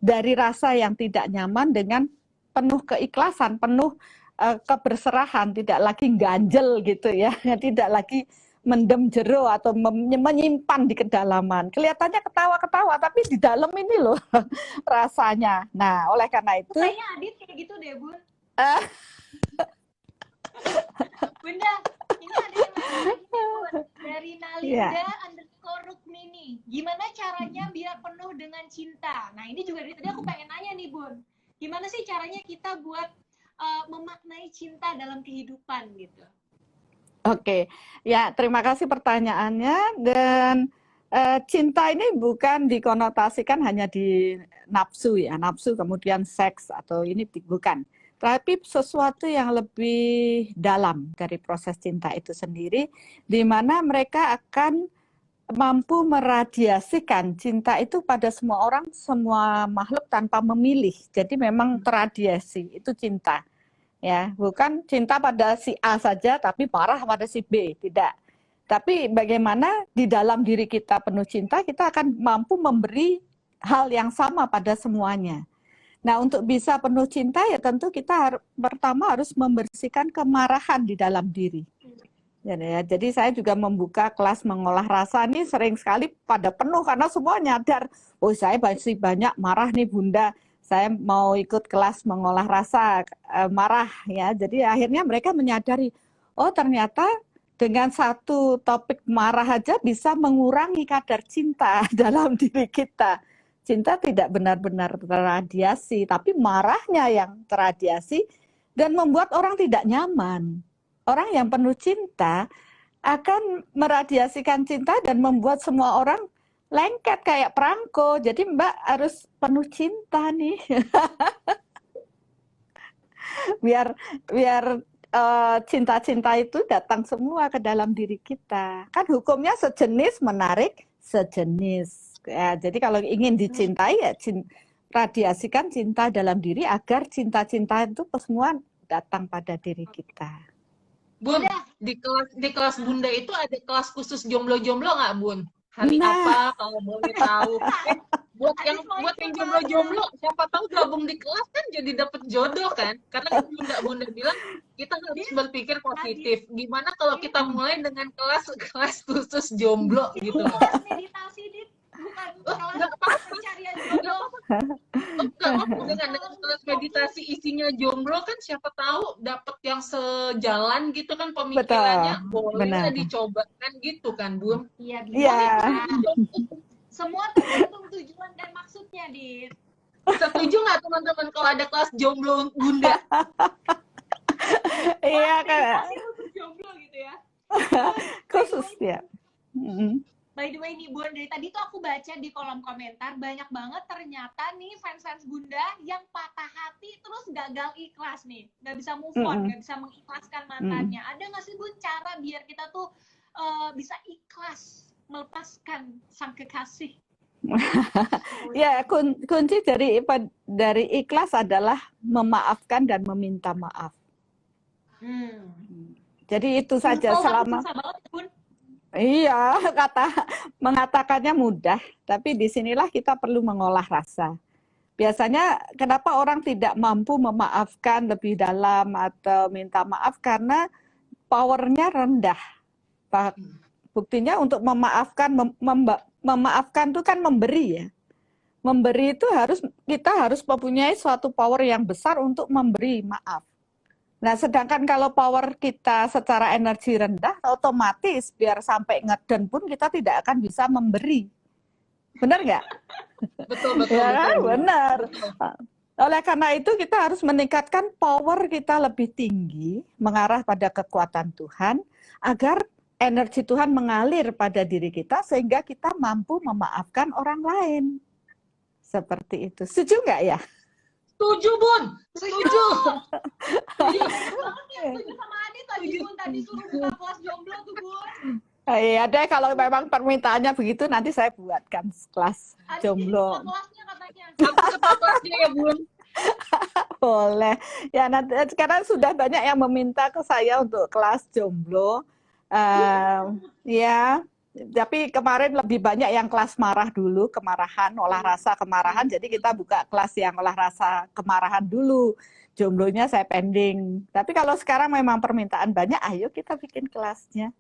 dari rasa yang tidak nyaman dengan penuh keikhlasan, penuh keberserahan, tidak lagi ganjel gitu ya, tidak lagi mendem jero atau menyimpan di kedalaman. Kelihatannya ketawa-ketawa, tapi di dalam ini loh rasanya. Nah, oleh karena itu... Kayaknya Adit kayak gitu deh, Bun. Bunda, ini ada yang nanya Bun, dari Nalinda _Rukmini. Gimana caranya biar penuh dengan cinta? Nah, ini juga dari tadi aku pengen nanya nih, Bun. Gimana sih caranya kita buat memaknai cinta dalam kehidupan gitu? Oke, ya terima kasih pertanyaannya. Dan cinta ini bukan dikonotasikan hanya di nafsu ya, nafsu kemudian seks atau ini bukan. Tapi sesuatu yang lebih dalam dari proses cinta itu sendiri, di mana mereka akan mampu meradiasikan cinta itu pada semua orang, semua makhluk tanpa memilih. Jadi memang teradiasi, itu cinta. Ya, bukan cinta pada si A saja tapi marah pada si B, tidak. Tapi bagaimana di dalam diri kita penuh cinta, kita akan mampu memberi hal yang sama pada semuanya. Nah, untuk bisa penuh cinta ya tentu kita pertama harus membersihkan kemarahan di dalam diri. Jadi saya juga membuka kelas mengolah rasa nih sering sekali pada penuh karena semua nyadar, oh saya masih banyak marah nih Bunda, saya mau ikut kelas mengolah rasa marah ya. Jadi akhirnya mereka menyadari, oh ternyata dengan satu topik marah aja bisa mengurangi kadar cinta dalam diri kita. Cinta tidak benar-benar terradiasi, tapi marahnya yang terradiasi dan membuat orang tidak nyaman. Orang yang penuh cinta akan meradiasikan cinta dan membuat semua orang lengket kayak perangko. Jadi Mbak harus penuh cinta nih. biar cinta-cinta itu datang semua ke dalam diri kita. Kan hukumnya sejenis menarik sejenis. Ya, jadi kalau ingin dicintai ya radiasikan cinta dalam diri agar cinta-cinta itu semua datang pada diri kita. Bun, di kelas Bunda itu ada kelas khusus jomblo-jomblo nggak, Bun? Hari apa kalau boleh tahu? Buat yang jomblo-jomblo, siapa tahu gabung di kelas kan jadi dapet jodoh kan? Karena Bunda bilang kita harus berpikir positif. Gimana kalau kita mulai dengan kelas khusus jomblo gitu? Kelas meditasi, Dit. Bukan kelas pencarian jodoh. Dengan kelas meditasi isinya jomblo kan siapa tahu dapat yang sejalan gitu kan pemikirannya. Boleh dicoba kan gitu kan, Bun? Iya, bisa. Semua tergantung tujuan dan maksudnya, Dit. Setuju nggak teman-teman kalau ada kelas jomblo Bunda? Iya kan. Jomblo gitu ya. Khusus ya. By the way nih Bun, dari tadi tuh aku baca di kolom komentar banyak banget ternyata nih fans-fans Bunda yang patah hati terus gagal ikhlas nih, nggak bisa move on, nggak bisa mengikhlaskan mantannya. Ada nggak sih Bun cara biar kita tuh bisa ikhlas melepaskan sang kekasih? Ya, kunci dari ikhlas adalah memaafkan dan meminta maaf. Jadi itu saja selama. Susah banget, Bun. Iya, mengatakannya mudah, tapi disinilah kita perlu mengolah rasa. Biasanya kenapa orang tidak mampu memaafkan lebih dalam atau minta maaf karena powernya rendah. Buktinya untuk memaafkan, memaafkan itu kan memberi ya. Memberi itu kita harus mempunyai suatu power yang besar untuk memberi maaf. Nah, sedangkan kalau power kita secara energi rendah, otomatis biar sampai ngeden pun kita tidak akan bisa memberi. Benar nggak? Betul. Ya, benar. Oleh karena itu kita harus meningkatkan power kita lebih tinggi, mengarah pada kekuatan Tuhan, agar energi Tuhan mengalir pada diri kita, sehingga kita mampu memaafkan orang lain. Seperti itu. Setuju nggak ya? Setuju, Bun. Setuju. Setuju sama Adit tadi Bun, tadi suruh buka kelas jomblo tuh Bun. Iya deh, kalau memang permintaannya begitu nanti saya buatkan kelas jomblo. Adit kelasnya katanya. Aku kelasnya ya, Bun. Boleh. Ya nanti sekarang sudah banyak yang meminta ke saya untuk kelas jomblo. Ya, tapi kemarin lebih banyak yang kelas marah dulu, kemarahan, olah rasa kemarahan. Jadi kita buka kelas yang olah rasa kemarahan dulu. Jomblonya saya pending. Tapi kalau sekarang memang permintaan banyak, ayo kita bikin kelasnya.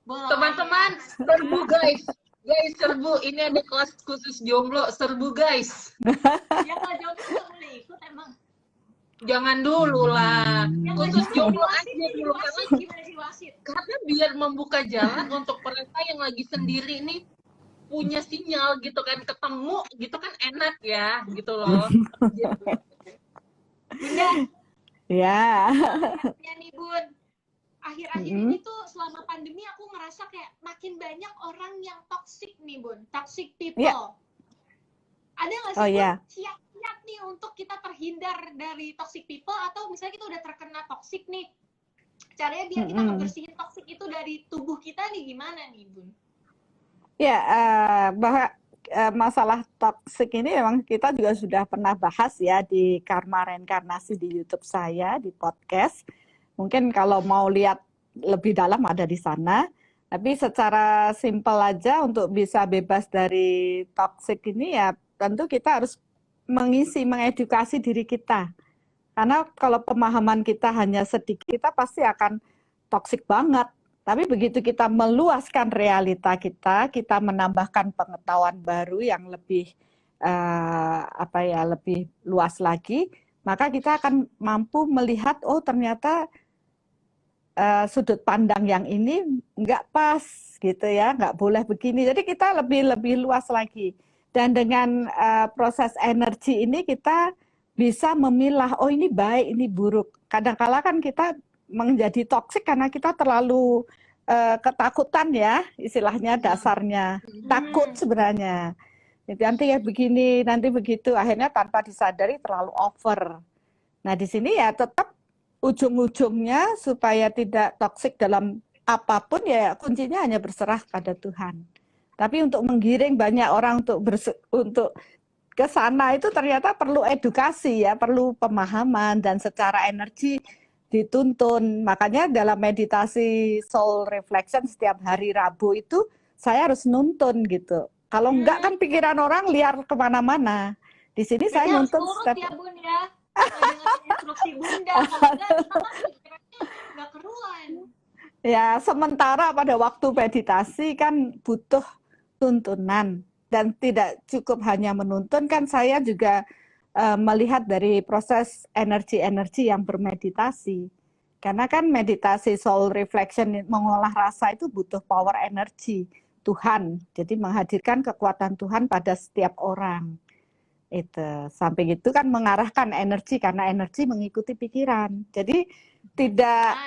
Teman-teman, serbu guys. Guys, serbu. Ini ada kelas khusus jomblo. Serbu guys. Ya kalau jomblo nggak boleh ikut emang. Jangan dulu lah. Khusus jomblo aja dulu. Gimana sih wasit? Karena biar membuka jalan untuk mereka yang lagi sendiri nih punya sinyal gitu kan, ketemu gitu kan enak ya gitu loh. Bunda, Ya. ya nih Bun, akhir-akhir ini tuh selama pandemi aku ngerasa kayak makin banyak orang yang toxic nih Bun, toxic people. Ya. Ada nggak sih Bun, siap-siap nih untuk kita terhindar dari toxic people, atau misalnya kita udah terkena toxic nih, caranya biar kita ngebersihin toxic itu dari tubuh kita nih gimana nih Bun? Ya, bahwa masalah toksik ini memang kita juga sudah pernah bahas ya di Karma Reinkarnasi di YouTube saya, di podcast. Mungkin kalau mau lihat lebih dalam ada di sana. Tapi secara simpel aja untuk bisa bebas dari toksik ini ya tentu kita harus mengedukasi diri kita. Karena kalau pemahaman kita hanya sedikit, kita pasti akan toksik banget. Tapi begitu kita meluaskan realita kita, kita menambahkan pengetahuan baru yang lebih lebih luas lagi, maka kita akan mampu melihat, oh ternyata sudut pandang yang ini nggak pas gitu ya, nggak boleh begini. Jadi kita lebih luas lagi. Dan dengan proses energi ini kita bisa memilah, oh ini baik, ini buruk. Kadang-kala kan kita menjadi toksik karena kita terlalu ketakutan ya, istilahnya dasarnya. Takut sebenarnya. Jadi nanti ya begini, nanti begitu. Akhirnya tanpa disadari terlalu over. Nah di sini ya tetap ujung-ujungnya supaya tidak toksik dalam apapun ya kuncinya hanya berserah pada Tuhan. Tapi untuk menggiring banyak orang untuk ke sana itu ternyata perlu edukasi ya, perlu pemahaman dan secara energi dituntun. Makanya dalam meditasi soul reflection setiap hari Rabu itu saya harus nuntun gitu. Kalau enggak kan pikiran orang liar kemana-mana. Di sini Berarti saya harus nuntun nurut step. ya Bun ya. Dengan instruksi Bunda. Kalau enggak sama pikirannya nggak keruan. Ya, sementara pada waktu meditasi kan butuh tuntunan dan tidak cukup hanya menuntun, kan saya juga melihat dari proses energi-energi yang bermeditasi. Karena kan meditasi soul reflection mengolah rasa itu butuh power energi Tuhan. Jadi menghadirkan kekuatan Tuhan pada setiap orang. Itu samping itu kan mengarahkan energi karena energi mengikuti pikiran. Jadi tidak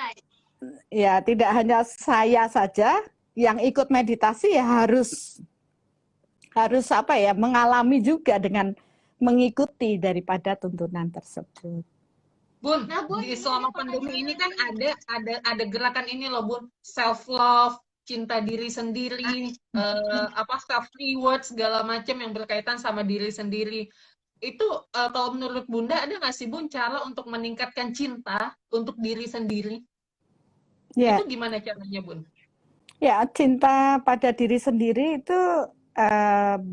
hanya saya saja yang ikut meditasi ya harus mengalami juga dengan mengikuti daripada tuntunan tersebut. Bun, Nah, Bun, di selama pandemi ini kan ada gerakan ini loh Bun, self love, cinta diri sendiri, self reward segala macam yang berkaitan sama diri sendiri. Itu kalau menurut Bunda ada nggak sih Bun cara untuk meningkatkan cinta untuk diri sendiri? Ya. Itu gimana caranya Bun? Ya, cinta pada diri sendiri itu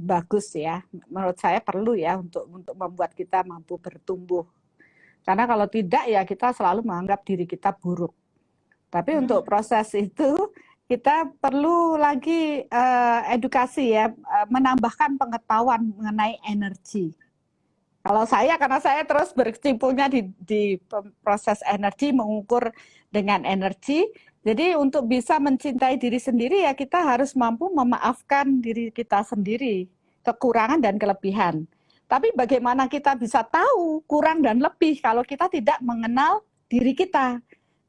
bagus ya. Menurut saya perlu ya untuk membuat kita mampu bertumbuh. Karena kalau tidak ya kita selalu menganggap diri kita buruk. Tapi untuk proses itu kita perlu lagi edukasi ya, menambahkan pengetahuan mengenai energi. Kalau saya, karena saya terus berkecimpungnya di proses energi, mengukur dengan energi, jadi untuk bisa mencintai diri sendiri ya kita harus mampu memaafkan diri kita sendiri, kekurangan dan kelebihan. Tapi bagaimana kita bisa tahu kurang dan lebih kalau kita tidak mengenal diri kita.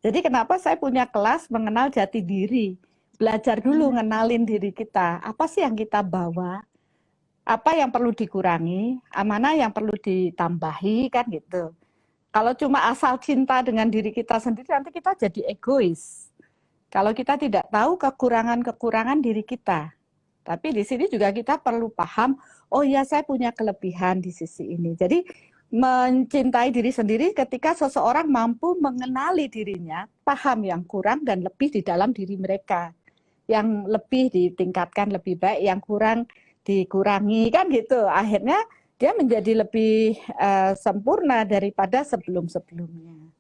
Jadi kenapa saya punya kelas mengenal jati diri. Belajar dulu ngenalin diri kita. Apa sih yang kita bawa? Apa yang perlu dikurangi? Mana yang perlu ditambahi kan gitu. Kalau cuma asal cinta dengan diri kita sendiri nanti kita jadi egois. Kalau kita tidak tahu kekurangan-kekurangan diri kita. Tapi di sini juga kita perlu paham, oh ya saya punya kelebihan di sisi ini. Jadi mencintai diri sendiri ketika seseorang mampu mengenali dirinya, paham yang kurang dan lebih di dalam diri mereka. Yang lebih ditingkatkan lebih baik, yang kurang dikurangi kan gitu. Akhirnya dia menjadi lebih sempurna daripada sebelum-sebelumnya.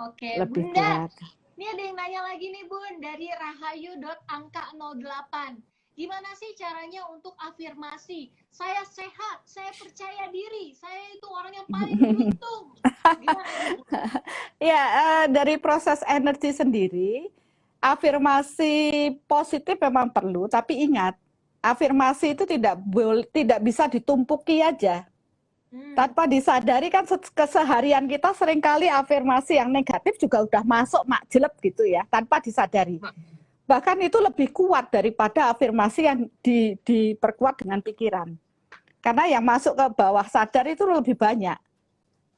Oke, lebih Bunda. kuat. Ini ada yang nanya lagi nih Bun, dari rahayu.angka08. Gimana sih caranya untuk afirmasi? Saya sehat, saya percaya diri, saya itu orang yang paling beruntung. Gimana? Ya, dari proses energi sendiri, afirmasi positif memang perlu, tapi ingat, afirmasi itu tidak bisa ditumpuki aja. Tanpa disadari kan keseharian kita seringkali afirmasi yang negatif juga udah masuk jelek gitu ya, tanpa disadari. Bahkan itu lebih kuat daripada afirmasi yang diperkuat dengan pikiran. Karena yang masuk ke bawah sadar itu lebih banyak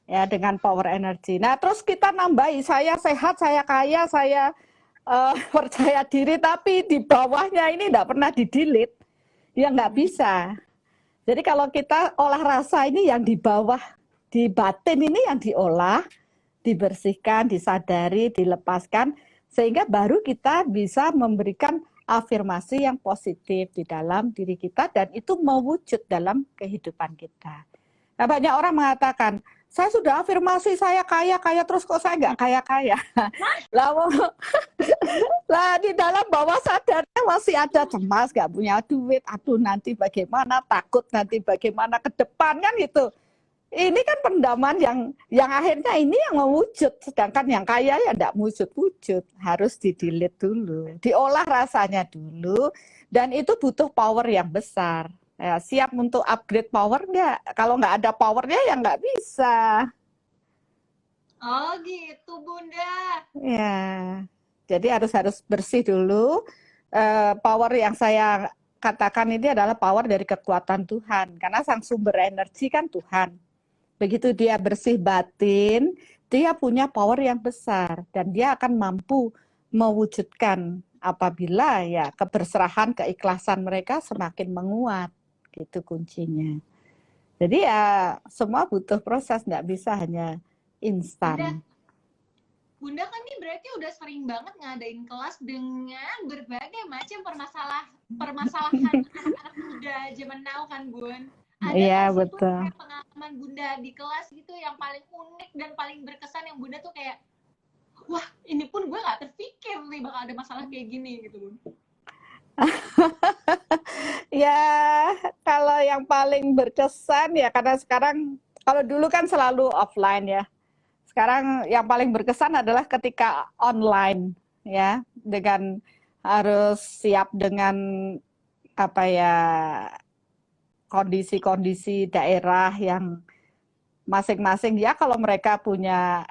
ya dengan power energi. Nah terus kita nambahi, saya sehat, saya kaya, saya percaya diri, tapi di bawahnya ini tidak pernah di-delete. Ya nggak bisa. Jadi kalau kita olah rasa ini yang di bawah, di batin ini yang diolah, dibersihkan, disadari, dilepaskan, sehingga baru kita bisa memberikan afirmasi yang positif di dalam diri kita dan itu mewujud dalam kehidupan kita. Nah, banyak orang mengatakan, Saya sudah afirmasi saya kaya terus kok saya nggak kaya. Lah, lah di dalam bawah sadarnya masih ada cemas, nggak punya duit. Aduh nanti bagaimana, takut nanti bagaimana ke depan kan gitu. Ini kan pendaman yang akhirnya ini yang mewujud, sedangkan yang kaya ya enggak wujud-wujud, harus di-delete dulu, diolah rasanya dulu, dan itu butuh power yang besar. Ya, siap untuk upgrade power enggak? Kalau nggak ada powernya ya nggak bisa. Oh gitu Bunda. Ya, jadi harus bersih dulu. Power yang saya katakan ini adalah power dari kekuatan Tuhan, karena sang sumber energi kan Tuhan. Begitu dia bersih batin, dia punya power yang besar dan dia akan mampu mewujudkan apabila ya keberserahan, keikhlasan mereka semakin menguat. Gitu kuncinya. Jadi ya semua butuh proses, nggak bisa hanya instan. Bunda kan nih berarti udah sering banget ngadain kelas dengan berbagai macam permasalahan anak-anak muda zaman now kan Bun. Ada Iya, nggak sih Bun betul. kayak pengalaman Bunda di kelas gitu yang paling unik dan paling berkesan yang Bunda tuh kayak, wah ini pun gue nggak terpikir nih bakal ada masalah kayak gini gitu Bun. Ya, kalau yang paling berkesan ya karena sekarang, kalau dulu kan selalu offline ya. Sekarang yang paling berkesan adalah ketika online ya, dengan harus siap dengan apa ya, kondisi-kondisi daerah yang masing-masing ya, kalau mereka punya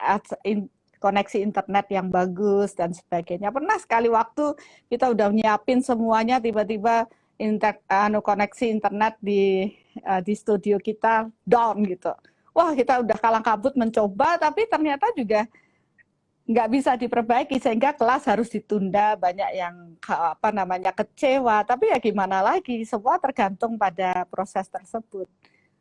koneksi internet yang bagus dan sebagainya. Pernah sekali waktu kita udah nyiapin semuanya, tiba-tiba koneksi internet di studio kita down gitu. Wah, kita udah kalang kabut mencoba, tapi ternyata juga nggak bisa diperbaiki sehingga kelas harus ditunda. Banyak yang kecewa, tapi ya gimana lagi, semua tergantung pada proses tersebut.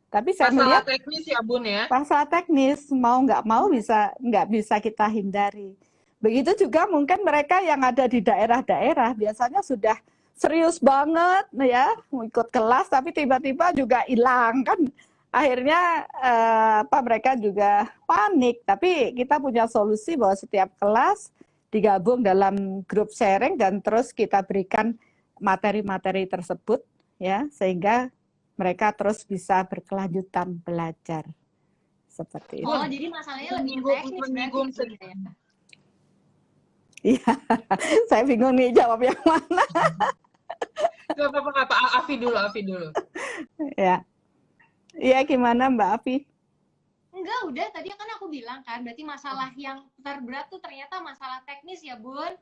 Tapi saya Masalah melihat teknis ya Bun ya. masalah teknis mau nggak mau nggak bisa kita hindari. Begitu juga mungkin mereka yang ada di daerah-daerah biasanya sudah serius banget ya mau ikut kelas, tapi tiba-tiba juga hilang kan. Akhirnya mereka juga panik. Tapi kita punya solusi bahwa setiap kelas digabung dalam grup sharing dan terus kita berikan materi-materi tersebut ya, sehingga mereka terus bisa berkelanjutan belajar seperti itu. Oh, jadi masalahnya lebih teknis berarti ya. Iya, saya bingung nih jawab yang mana. Gak apa-apa, Afi dulu. Ya, iya gimana Mbak Afi? Enggak, udah tadi kan aku bilang kan, berarti masalah yang terberat tuh ternyata masalah teknis ya Bun.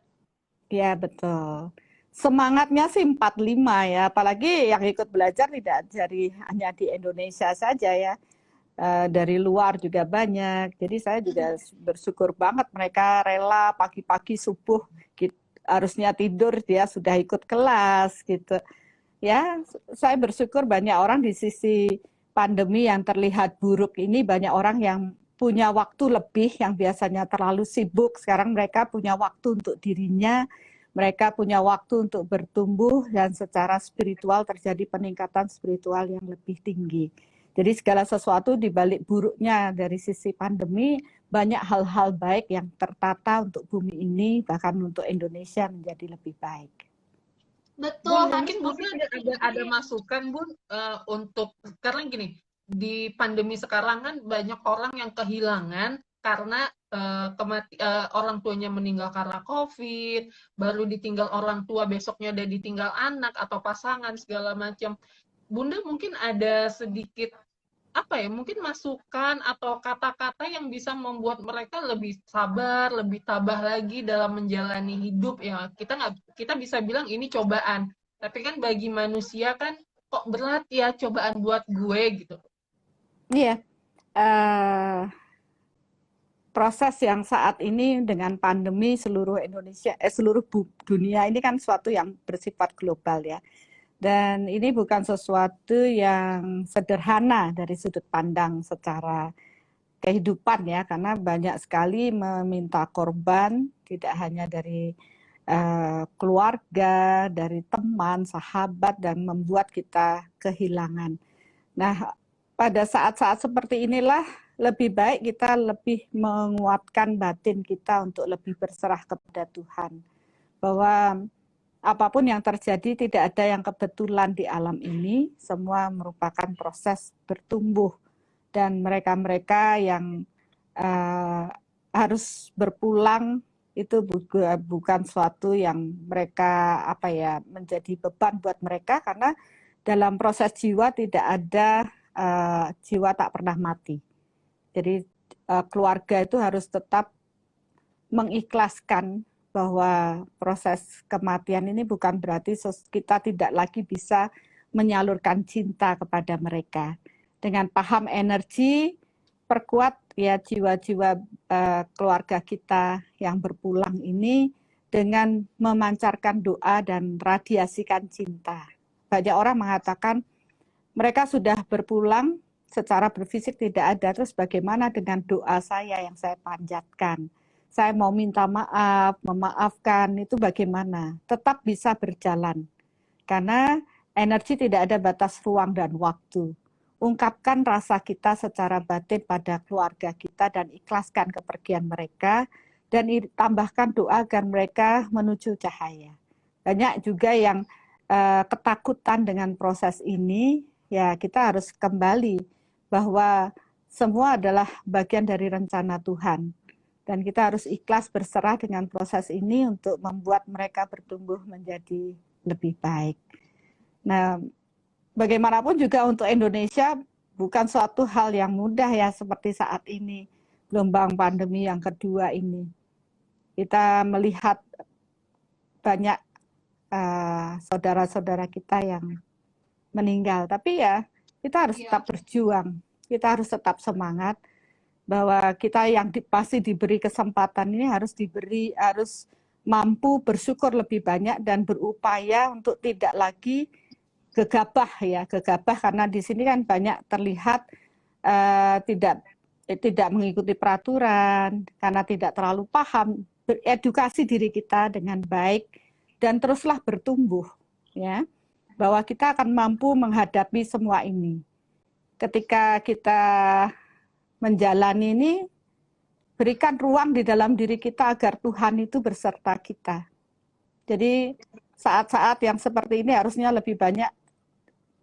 Iya betul. Semangatnya sih 45 ya, apalagi yang ikut belajar tidak hanya di Indonesia saja ya, dari luar juga banyak. Jadi saya juga bersyukur banget mereka rela pagi-pagi subuh harusnya tidur dia sudah ikut kelas gitu. Ya, saya bersyukur banyak orang di sisi pandemi yang terlihat buruk ini, banyak orang yang punya waktu lebih, yang biasanya terlalu sibuk, sekarang mereka punya waktu untuk dirinya, mereka punya waktu untuk bertumbuh, dan secara spiritual terjadi peningkatan spiritual yang lebih tinggi. Jadi segala sesuatu di balik buruknya dari sisi pandemi, banyak hal-hal baik yang tertata untuk bumi ini, bahkan untuk Indonesia menjadi lebih baik. Betul, Bun, mungkin Bun ada masukan Bun untuk, karena gini, di pandemi sekarang kan banyak orang yang kehilangan karena orang tuanya meninggal karena COVID, baru ditinggal orang tua, besoknya udah ditinggal anak atau pasangan segala macam. Bunda mungkin ada sedikit mungkin masukan atau kata-kata yang bisa membuat mereka lebih sabar, lebih tabah lagi dalam menjalani hidup ya. Kita bisa bilang ini cobaan, tapi kan bagi manusia kan kok berat ya cobaan buat gue gitu. Iya. Proses yang saat ini dengan pandemi seluruh dunia ini kan suatu yang bersifat global ya. Dan ini bukan sesuatu yang sederhana dari sudut pandang secara kehidupan ya, karena banyak sekali meminta korban, tidak hanya dari keluarga, dari teman, sahabat, dan membuat kita kehilangan. Nah, pada saat-saat seperti inilah lebih baik kita lebih menguatkan batin kita untuk lebih berserah kepada Tuhan. Bahwa apapun yang terjadi tidak ada yang kebetulan di alam ini, semua merupakan proses bertumbuh. Dan mereka-mereka yang harus berpulang itu bukan suatu yang mereka menjadi beban buat mereka, karena dalam proses jiwa tidak ada jiwa tak pernah mati. Jadi keluarga itu harus tetap mengikhlaskan bahwa proses kematian ini bukan berarti kita tidak lagi bisa menyalurkan cinta kepada mereka. Dengan paham energi, perkuat ya jiwa-jiwa keluarga kita yang berpulang ini dengan memancarkan doa dan radiasikan cinta. Banyak orang mengatakan mereka sudah berpulang, secara berfisik tidak ada, terus bagaimana dengan doa saya yang saya panjatkan? Saya mau minta maaf, memaafkan, itu bagaimana? Tetap bisa berjalan. Karena energi tidak ada batas ruang dan waktu. Ungkapkan rasa kita secara batin pada keluarga kita dan ikhlaskan kepergian mereka, dan tambahkan doa agar mereka menuju cahaya. Banyak juga yang ketakutan dengan proses ini, ya kita harus kembali bahwa semua adalah bagian dari rencana Tuhan. Dan kita harus ikhlas berserah dengan proses ini untuk membuat mereka bertumbuh menjadi lebih baik. Nah, bagaimanapun juga untuk Indonesia bukan suatu hal yang mudah ya seperti saat ini, gelombang pandemi yang kedua ini. Kita melihat banyak saudara-saudara kita yang meninggal, tapi ya kita harus tetap berjuang, kita harus tetap semangat, bahwa kita yang pasti diberi kesempatan ini harus mampu bersyukur lebih banyak dan berupaya untuk tidak lagi gegabah karena di sini kan banyak terlihat tidak mengikuti peraturan karena tidak terlalu paham. Beredukasi diri kita dengan baik dan teruslah bertumbuh, ya, bahwa kita akan mampu menghadapi semua ini. Ketika kita menjalani ini, berikan ruang di dalam diri kita agar Tuhan itu berserta kita. Jadi saat-saat yang seperti ini harusnya lebih banyak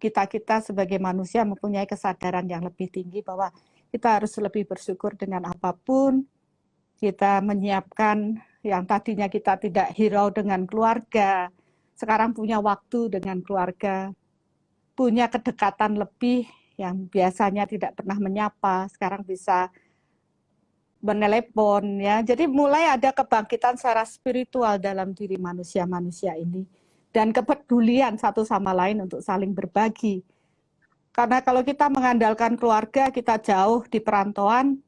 kita sebagai manusia mempunyai kesadaran yang lebih tinggi bahwa kita harus lebih bersyukur dengan apapun. Kita menyiapkan yang tadinya kita tidak hirau dengan keluarga, sekarang punya waktu dengan keluarga, punya kedekatan lebih yang biasanya tidak pernah menyapa, sekarang bisa menelepon, ya. Jadi mulai ada kebangkitan secara spiritual dalam diri manusia-manusia ini dan kepedulian satu sama lain untuk saling berbagi. Karena kalau kita mengandalkan keluarga, kita jauh di perantauan,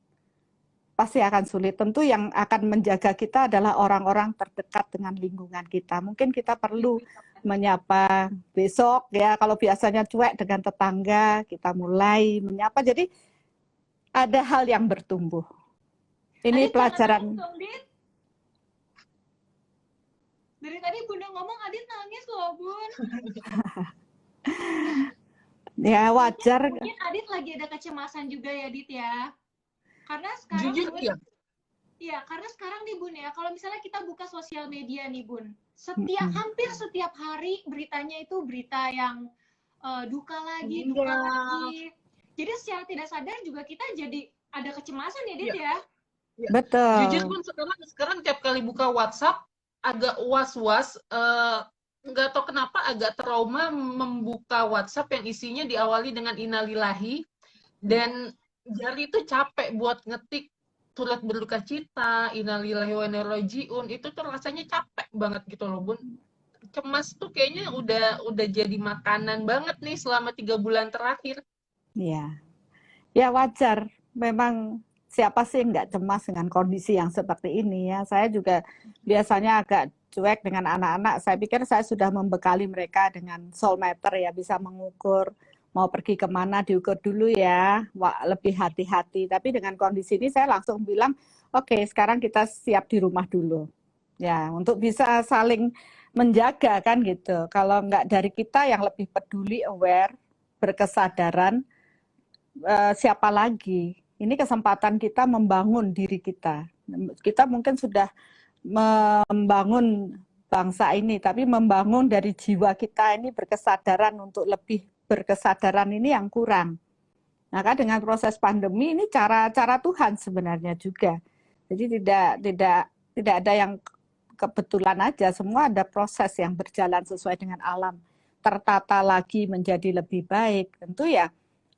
pasti akan sulit. Tentu yang akan menjaga kita adalah orang-orang terdekat dengan lingkungan kita. Mungkin kita perlu menyapa besok, ya, kalau biasanya cuek dengan tetangga, kita mulai menyapa. Jadi ada hal yang bertumbuh. Ini Adit, pelajaran. Dari tadi Bunda ngomong, Adit nangis loh, Bun. Ya wajar. Mungkin Adit lagi ada kecemasan juga ya, Adit ya. Karena sekarang Jujur ya. Iya, karena sekarang nih Bun ya, kalau misalnya kita buka sosial media nih Bun, hampir setiap hari beritanya itu berita yang duka lagi. Jadi secara tidak sadar juga kita jadi ada kecemasan ya, Dit ya. Betul. Jujur Bun, sekarang tiap kali buka WhatsApp agak was-was, nggak tahu kenapa agak trauma membuka WhatsApp yang isinya diawali dengan innalillahi, dan jari itu capek buat ngetik turut berduka cita, innalillahi wa inna ilaihi raji'un, itu tuh rasanya capek banget gitu loh Bun. Cemas tuh kayaknya udah jadi makanan banget nih selama 3 bulan terakhir. Ya, ya wajar. Memang siapa sih nggak cemas dengan kondisi yang seperti ini ya. Saya juga biasanya agak cuek dengan anak-anak. Saya pikir saya sudah membekali mereka dengan soul meter ya, bisa mengukur mau pergi kemana diukur dulu ya, lebih hati-hati. Tapi dengan kondisi ini saya langsung bilang, oke, sekarang kita siap di rumah dulu. Ya, untuk bisa saling menjaga kan gitu. Kalau nggak dari kita yang lebih peduli, aware, berkesadaran, siapa lagi? Ini kesempatan kita membangun diri kita. Kita mungkin sudah membangun bangsa ini, tapi membangun dari jiwa kita ini berkesadaran untuk lebih berkesadaran ini yang kurang. Maka dengan proses pandemi ini cara Tuhan sebenarnya juga. Jadi tidak ada yang kebetulan aja, semua ada proses yang berjalan sesuai dengan alam. Tertata lagi menjadi lebih baik. Tentu ya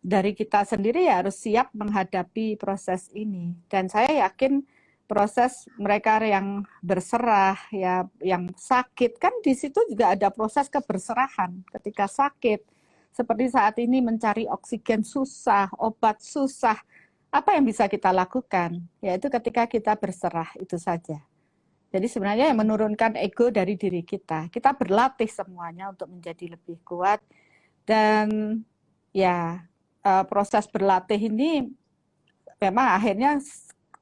dari kita sendiri ya harus siap menghadapi proses ini. Dan saya yakin proses mereka yang berserah, ya yang sakit, kan di situ juga ada proses keberserahan. Ketika sakit, seperti saat ini mencari oksigen susah, obat susah, apa yang bisa kita lakukan? Yaitu ketika kita berserah, itu saja. Jadi sebenarnya yang menurunkan ego dari diri kita. Kita berlatih semuanya untuk menjadi lebih kuat. Dan ya proses berlatih ini memang akhirnya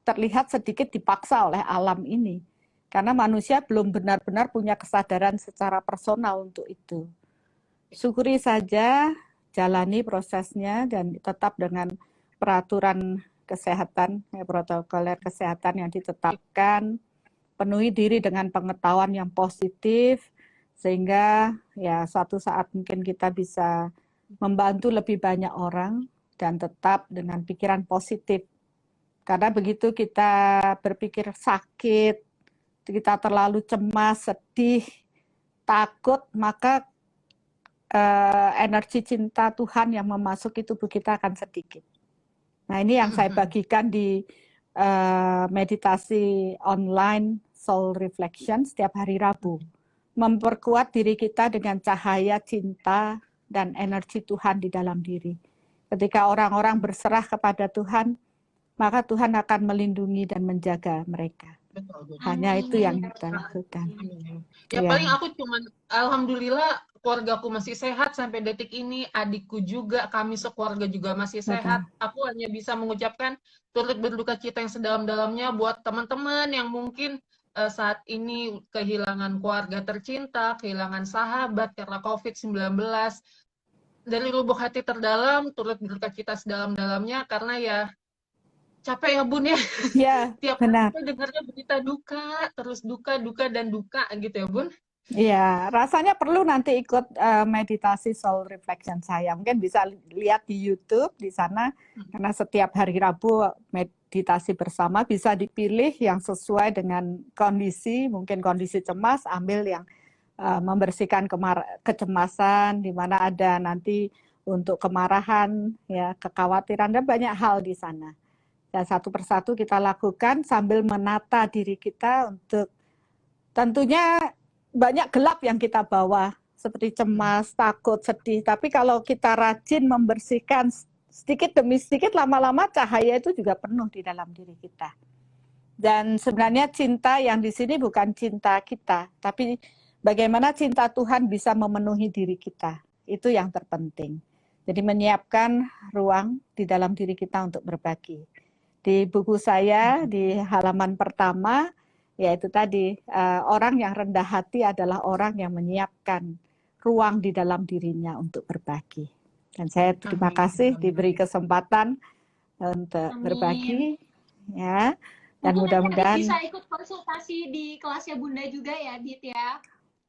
terlihat sedikit dipaksa oleh alam ini. Karena manusia belum benar-benar punya kesadaran secara personal untuk itu. Syukuri saja, jalani prosesnya, dan tetap dengan peraturan kesehatan, protokoler kesehatan yang ditetapkan, penuhi diri dengan pengetahuan yang positif, sehingga ya suatu saat mungkin kita bisa membantu lebih banyak orang dan tetap dengan pikiran positif. Karena begitu kita berpikir sakit, kita terlalu cemas, sedih, takut, maka energi cinta Tuhan yang memasuki tubuh kita akan sedikit. Nah, ini yang saya bagikan di meditasi online Soul Reflection setiap hari Rabu. Memperkuat diri kita dengan cahaya cinta dan energi Tuhan di dalam diri. Ketika orang-orang berserah kepada Tuhan, maka Tuhan akan melindungi dan menjaga mereka. Betul. Hanya itu yang kita lakukan. Ya, paling aku cuman alhamdulillah keluargaku masih sehat sampai detik ini, adikku juga, kami sekeluarga juga masih sehat. Aku hanya bisa mengucapkan turut berduka cita yang sedalam-dalamnya buat teman-teman yang mungkin saat ini kehilangan keluarga tercinta, kehilangan sahabat karena COVID-19. Dari lubuk hati terdalam, turut berduka cita sedalam-dalamnya karena ya capek ya Bun ya. Ya, Tiap benar. hari dengarnya berita duka, terus duka dan duka gitu ya Bun. Iya, rasanya perlu nanti ikut meditasi soul reflection saya. Mungkin bisa lihat di YouTube di sana, karena setiap hari Rabu meditasi bersama bisa dipilih yang sesuai dengan kondisi, mungkin kondisi cemas, ambil yang membersihkan kecemasan, di mana ada nanti untuk kemarahan, ya kekhawatiran, dan banyak hal di sana. Dan satu persatu kita lakukan sambil menata diri kita untuk tentunya banyak gelap yang kita bawa, seperti cemas, takut, sedih. Tapi kalau kita rajin membersihkan sedikit demi sedikit, lama-lama cahaya itu juga penuh di dalam diri kita. Dan sebenarnya cinta yang di sini bukan cinta kita, tapi bagaimana cinta Tuhan bisa memenuhi diri kita. Itu yang terpenting. Jadi menyiapkan ruang di dalam diri kita untuk berbagi. Di buku saya, di halaman pertama, yaitu tadi, orang yang rendah hati adalah orang yang menyiapkan ruang di dalam dirinya untuk berbagi. Dan saya terima kasih diberi kesempatan untuk berbagi, ya. Dan mudah-mudahan bisa ikut konsultasi di kelasnya Bunda juga ya, Dit ya,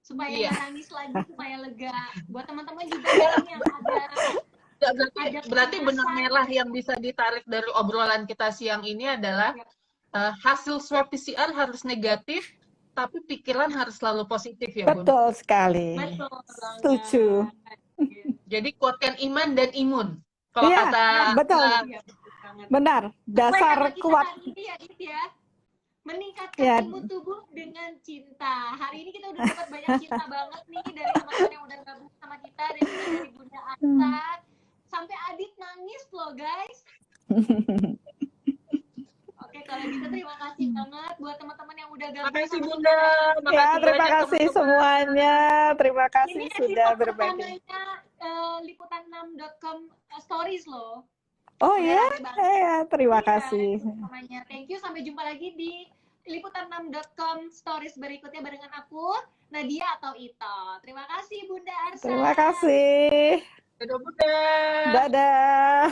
supaya nggak nangis lagi, supaya lega. Buat teman-teman juga yang ada. Berarti benang merah yang bisa ditarik dari obrolan kita siang ini adalah hasil swab PCR harus negatif, tapi pikiran harus selalu positif ya Bun? Betul sekali. Betul. Setuju. Jadi kuatkan iman dan imun. Kalau Iya, kata betul. Benar, dasar kuat. Meningkatkan imun tubuh dengan cinta. Hari ini kita udah dapat banyak cinta banget nih dari teman-teman yang udah gabung sama kita, dan juga dari Bunda Arsa. Sampai Adit nangis loh guys. Oke, kalau gitu terima kasih banget buat teman-teman yang udah gabung. Makasih Bunda. Ya, terima kasih semuanya. Terima kasih ini sudah berbagi. Ini liputan6.com stories loh. Oh ya, terima kasih. Namanya. Thank you, sampai jumpa lagi di liputan6.com stories berikutnya barengan aku, Nadia atau Ito. Terima kasih Bunda Arsa. Terima kasih. Dadah Bunda. Dadah.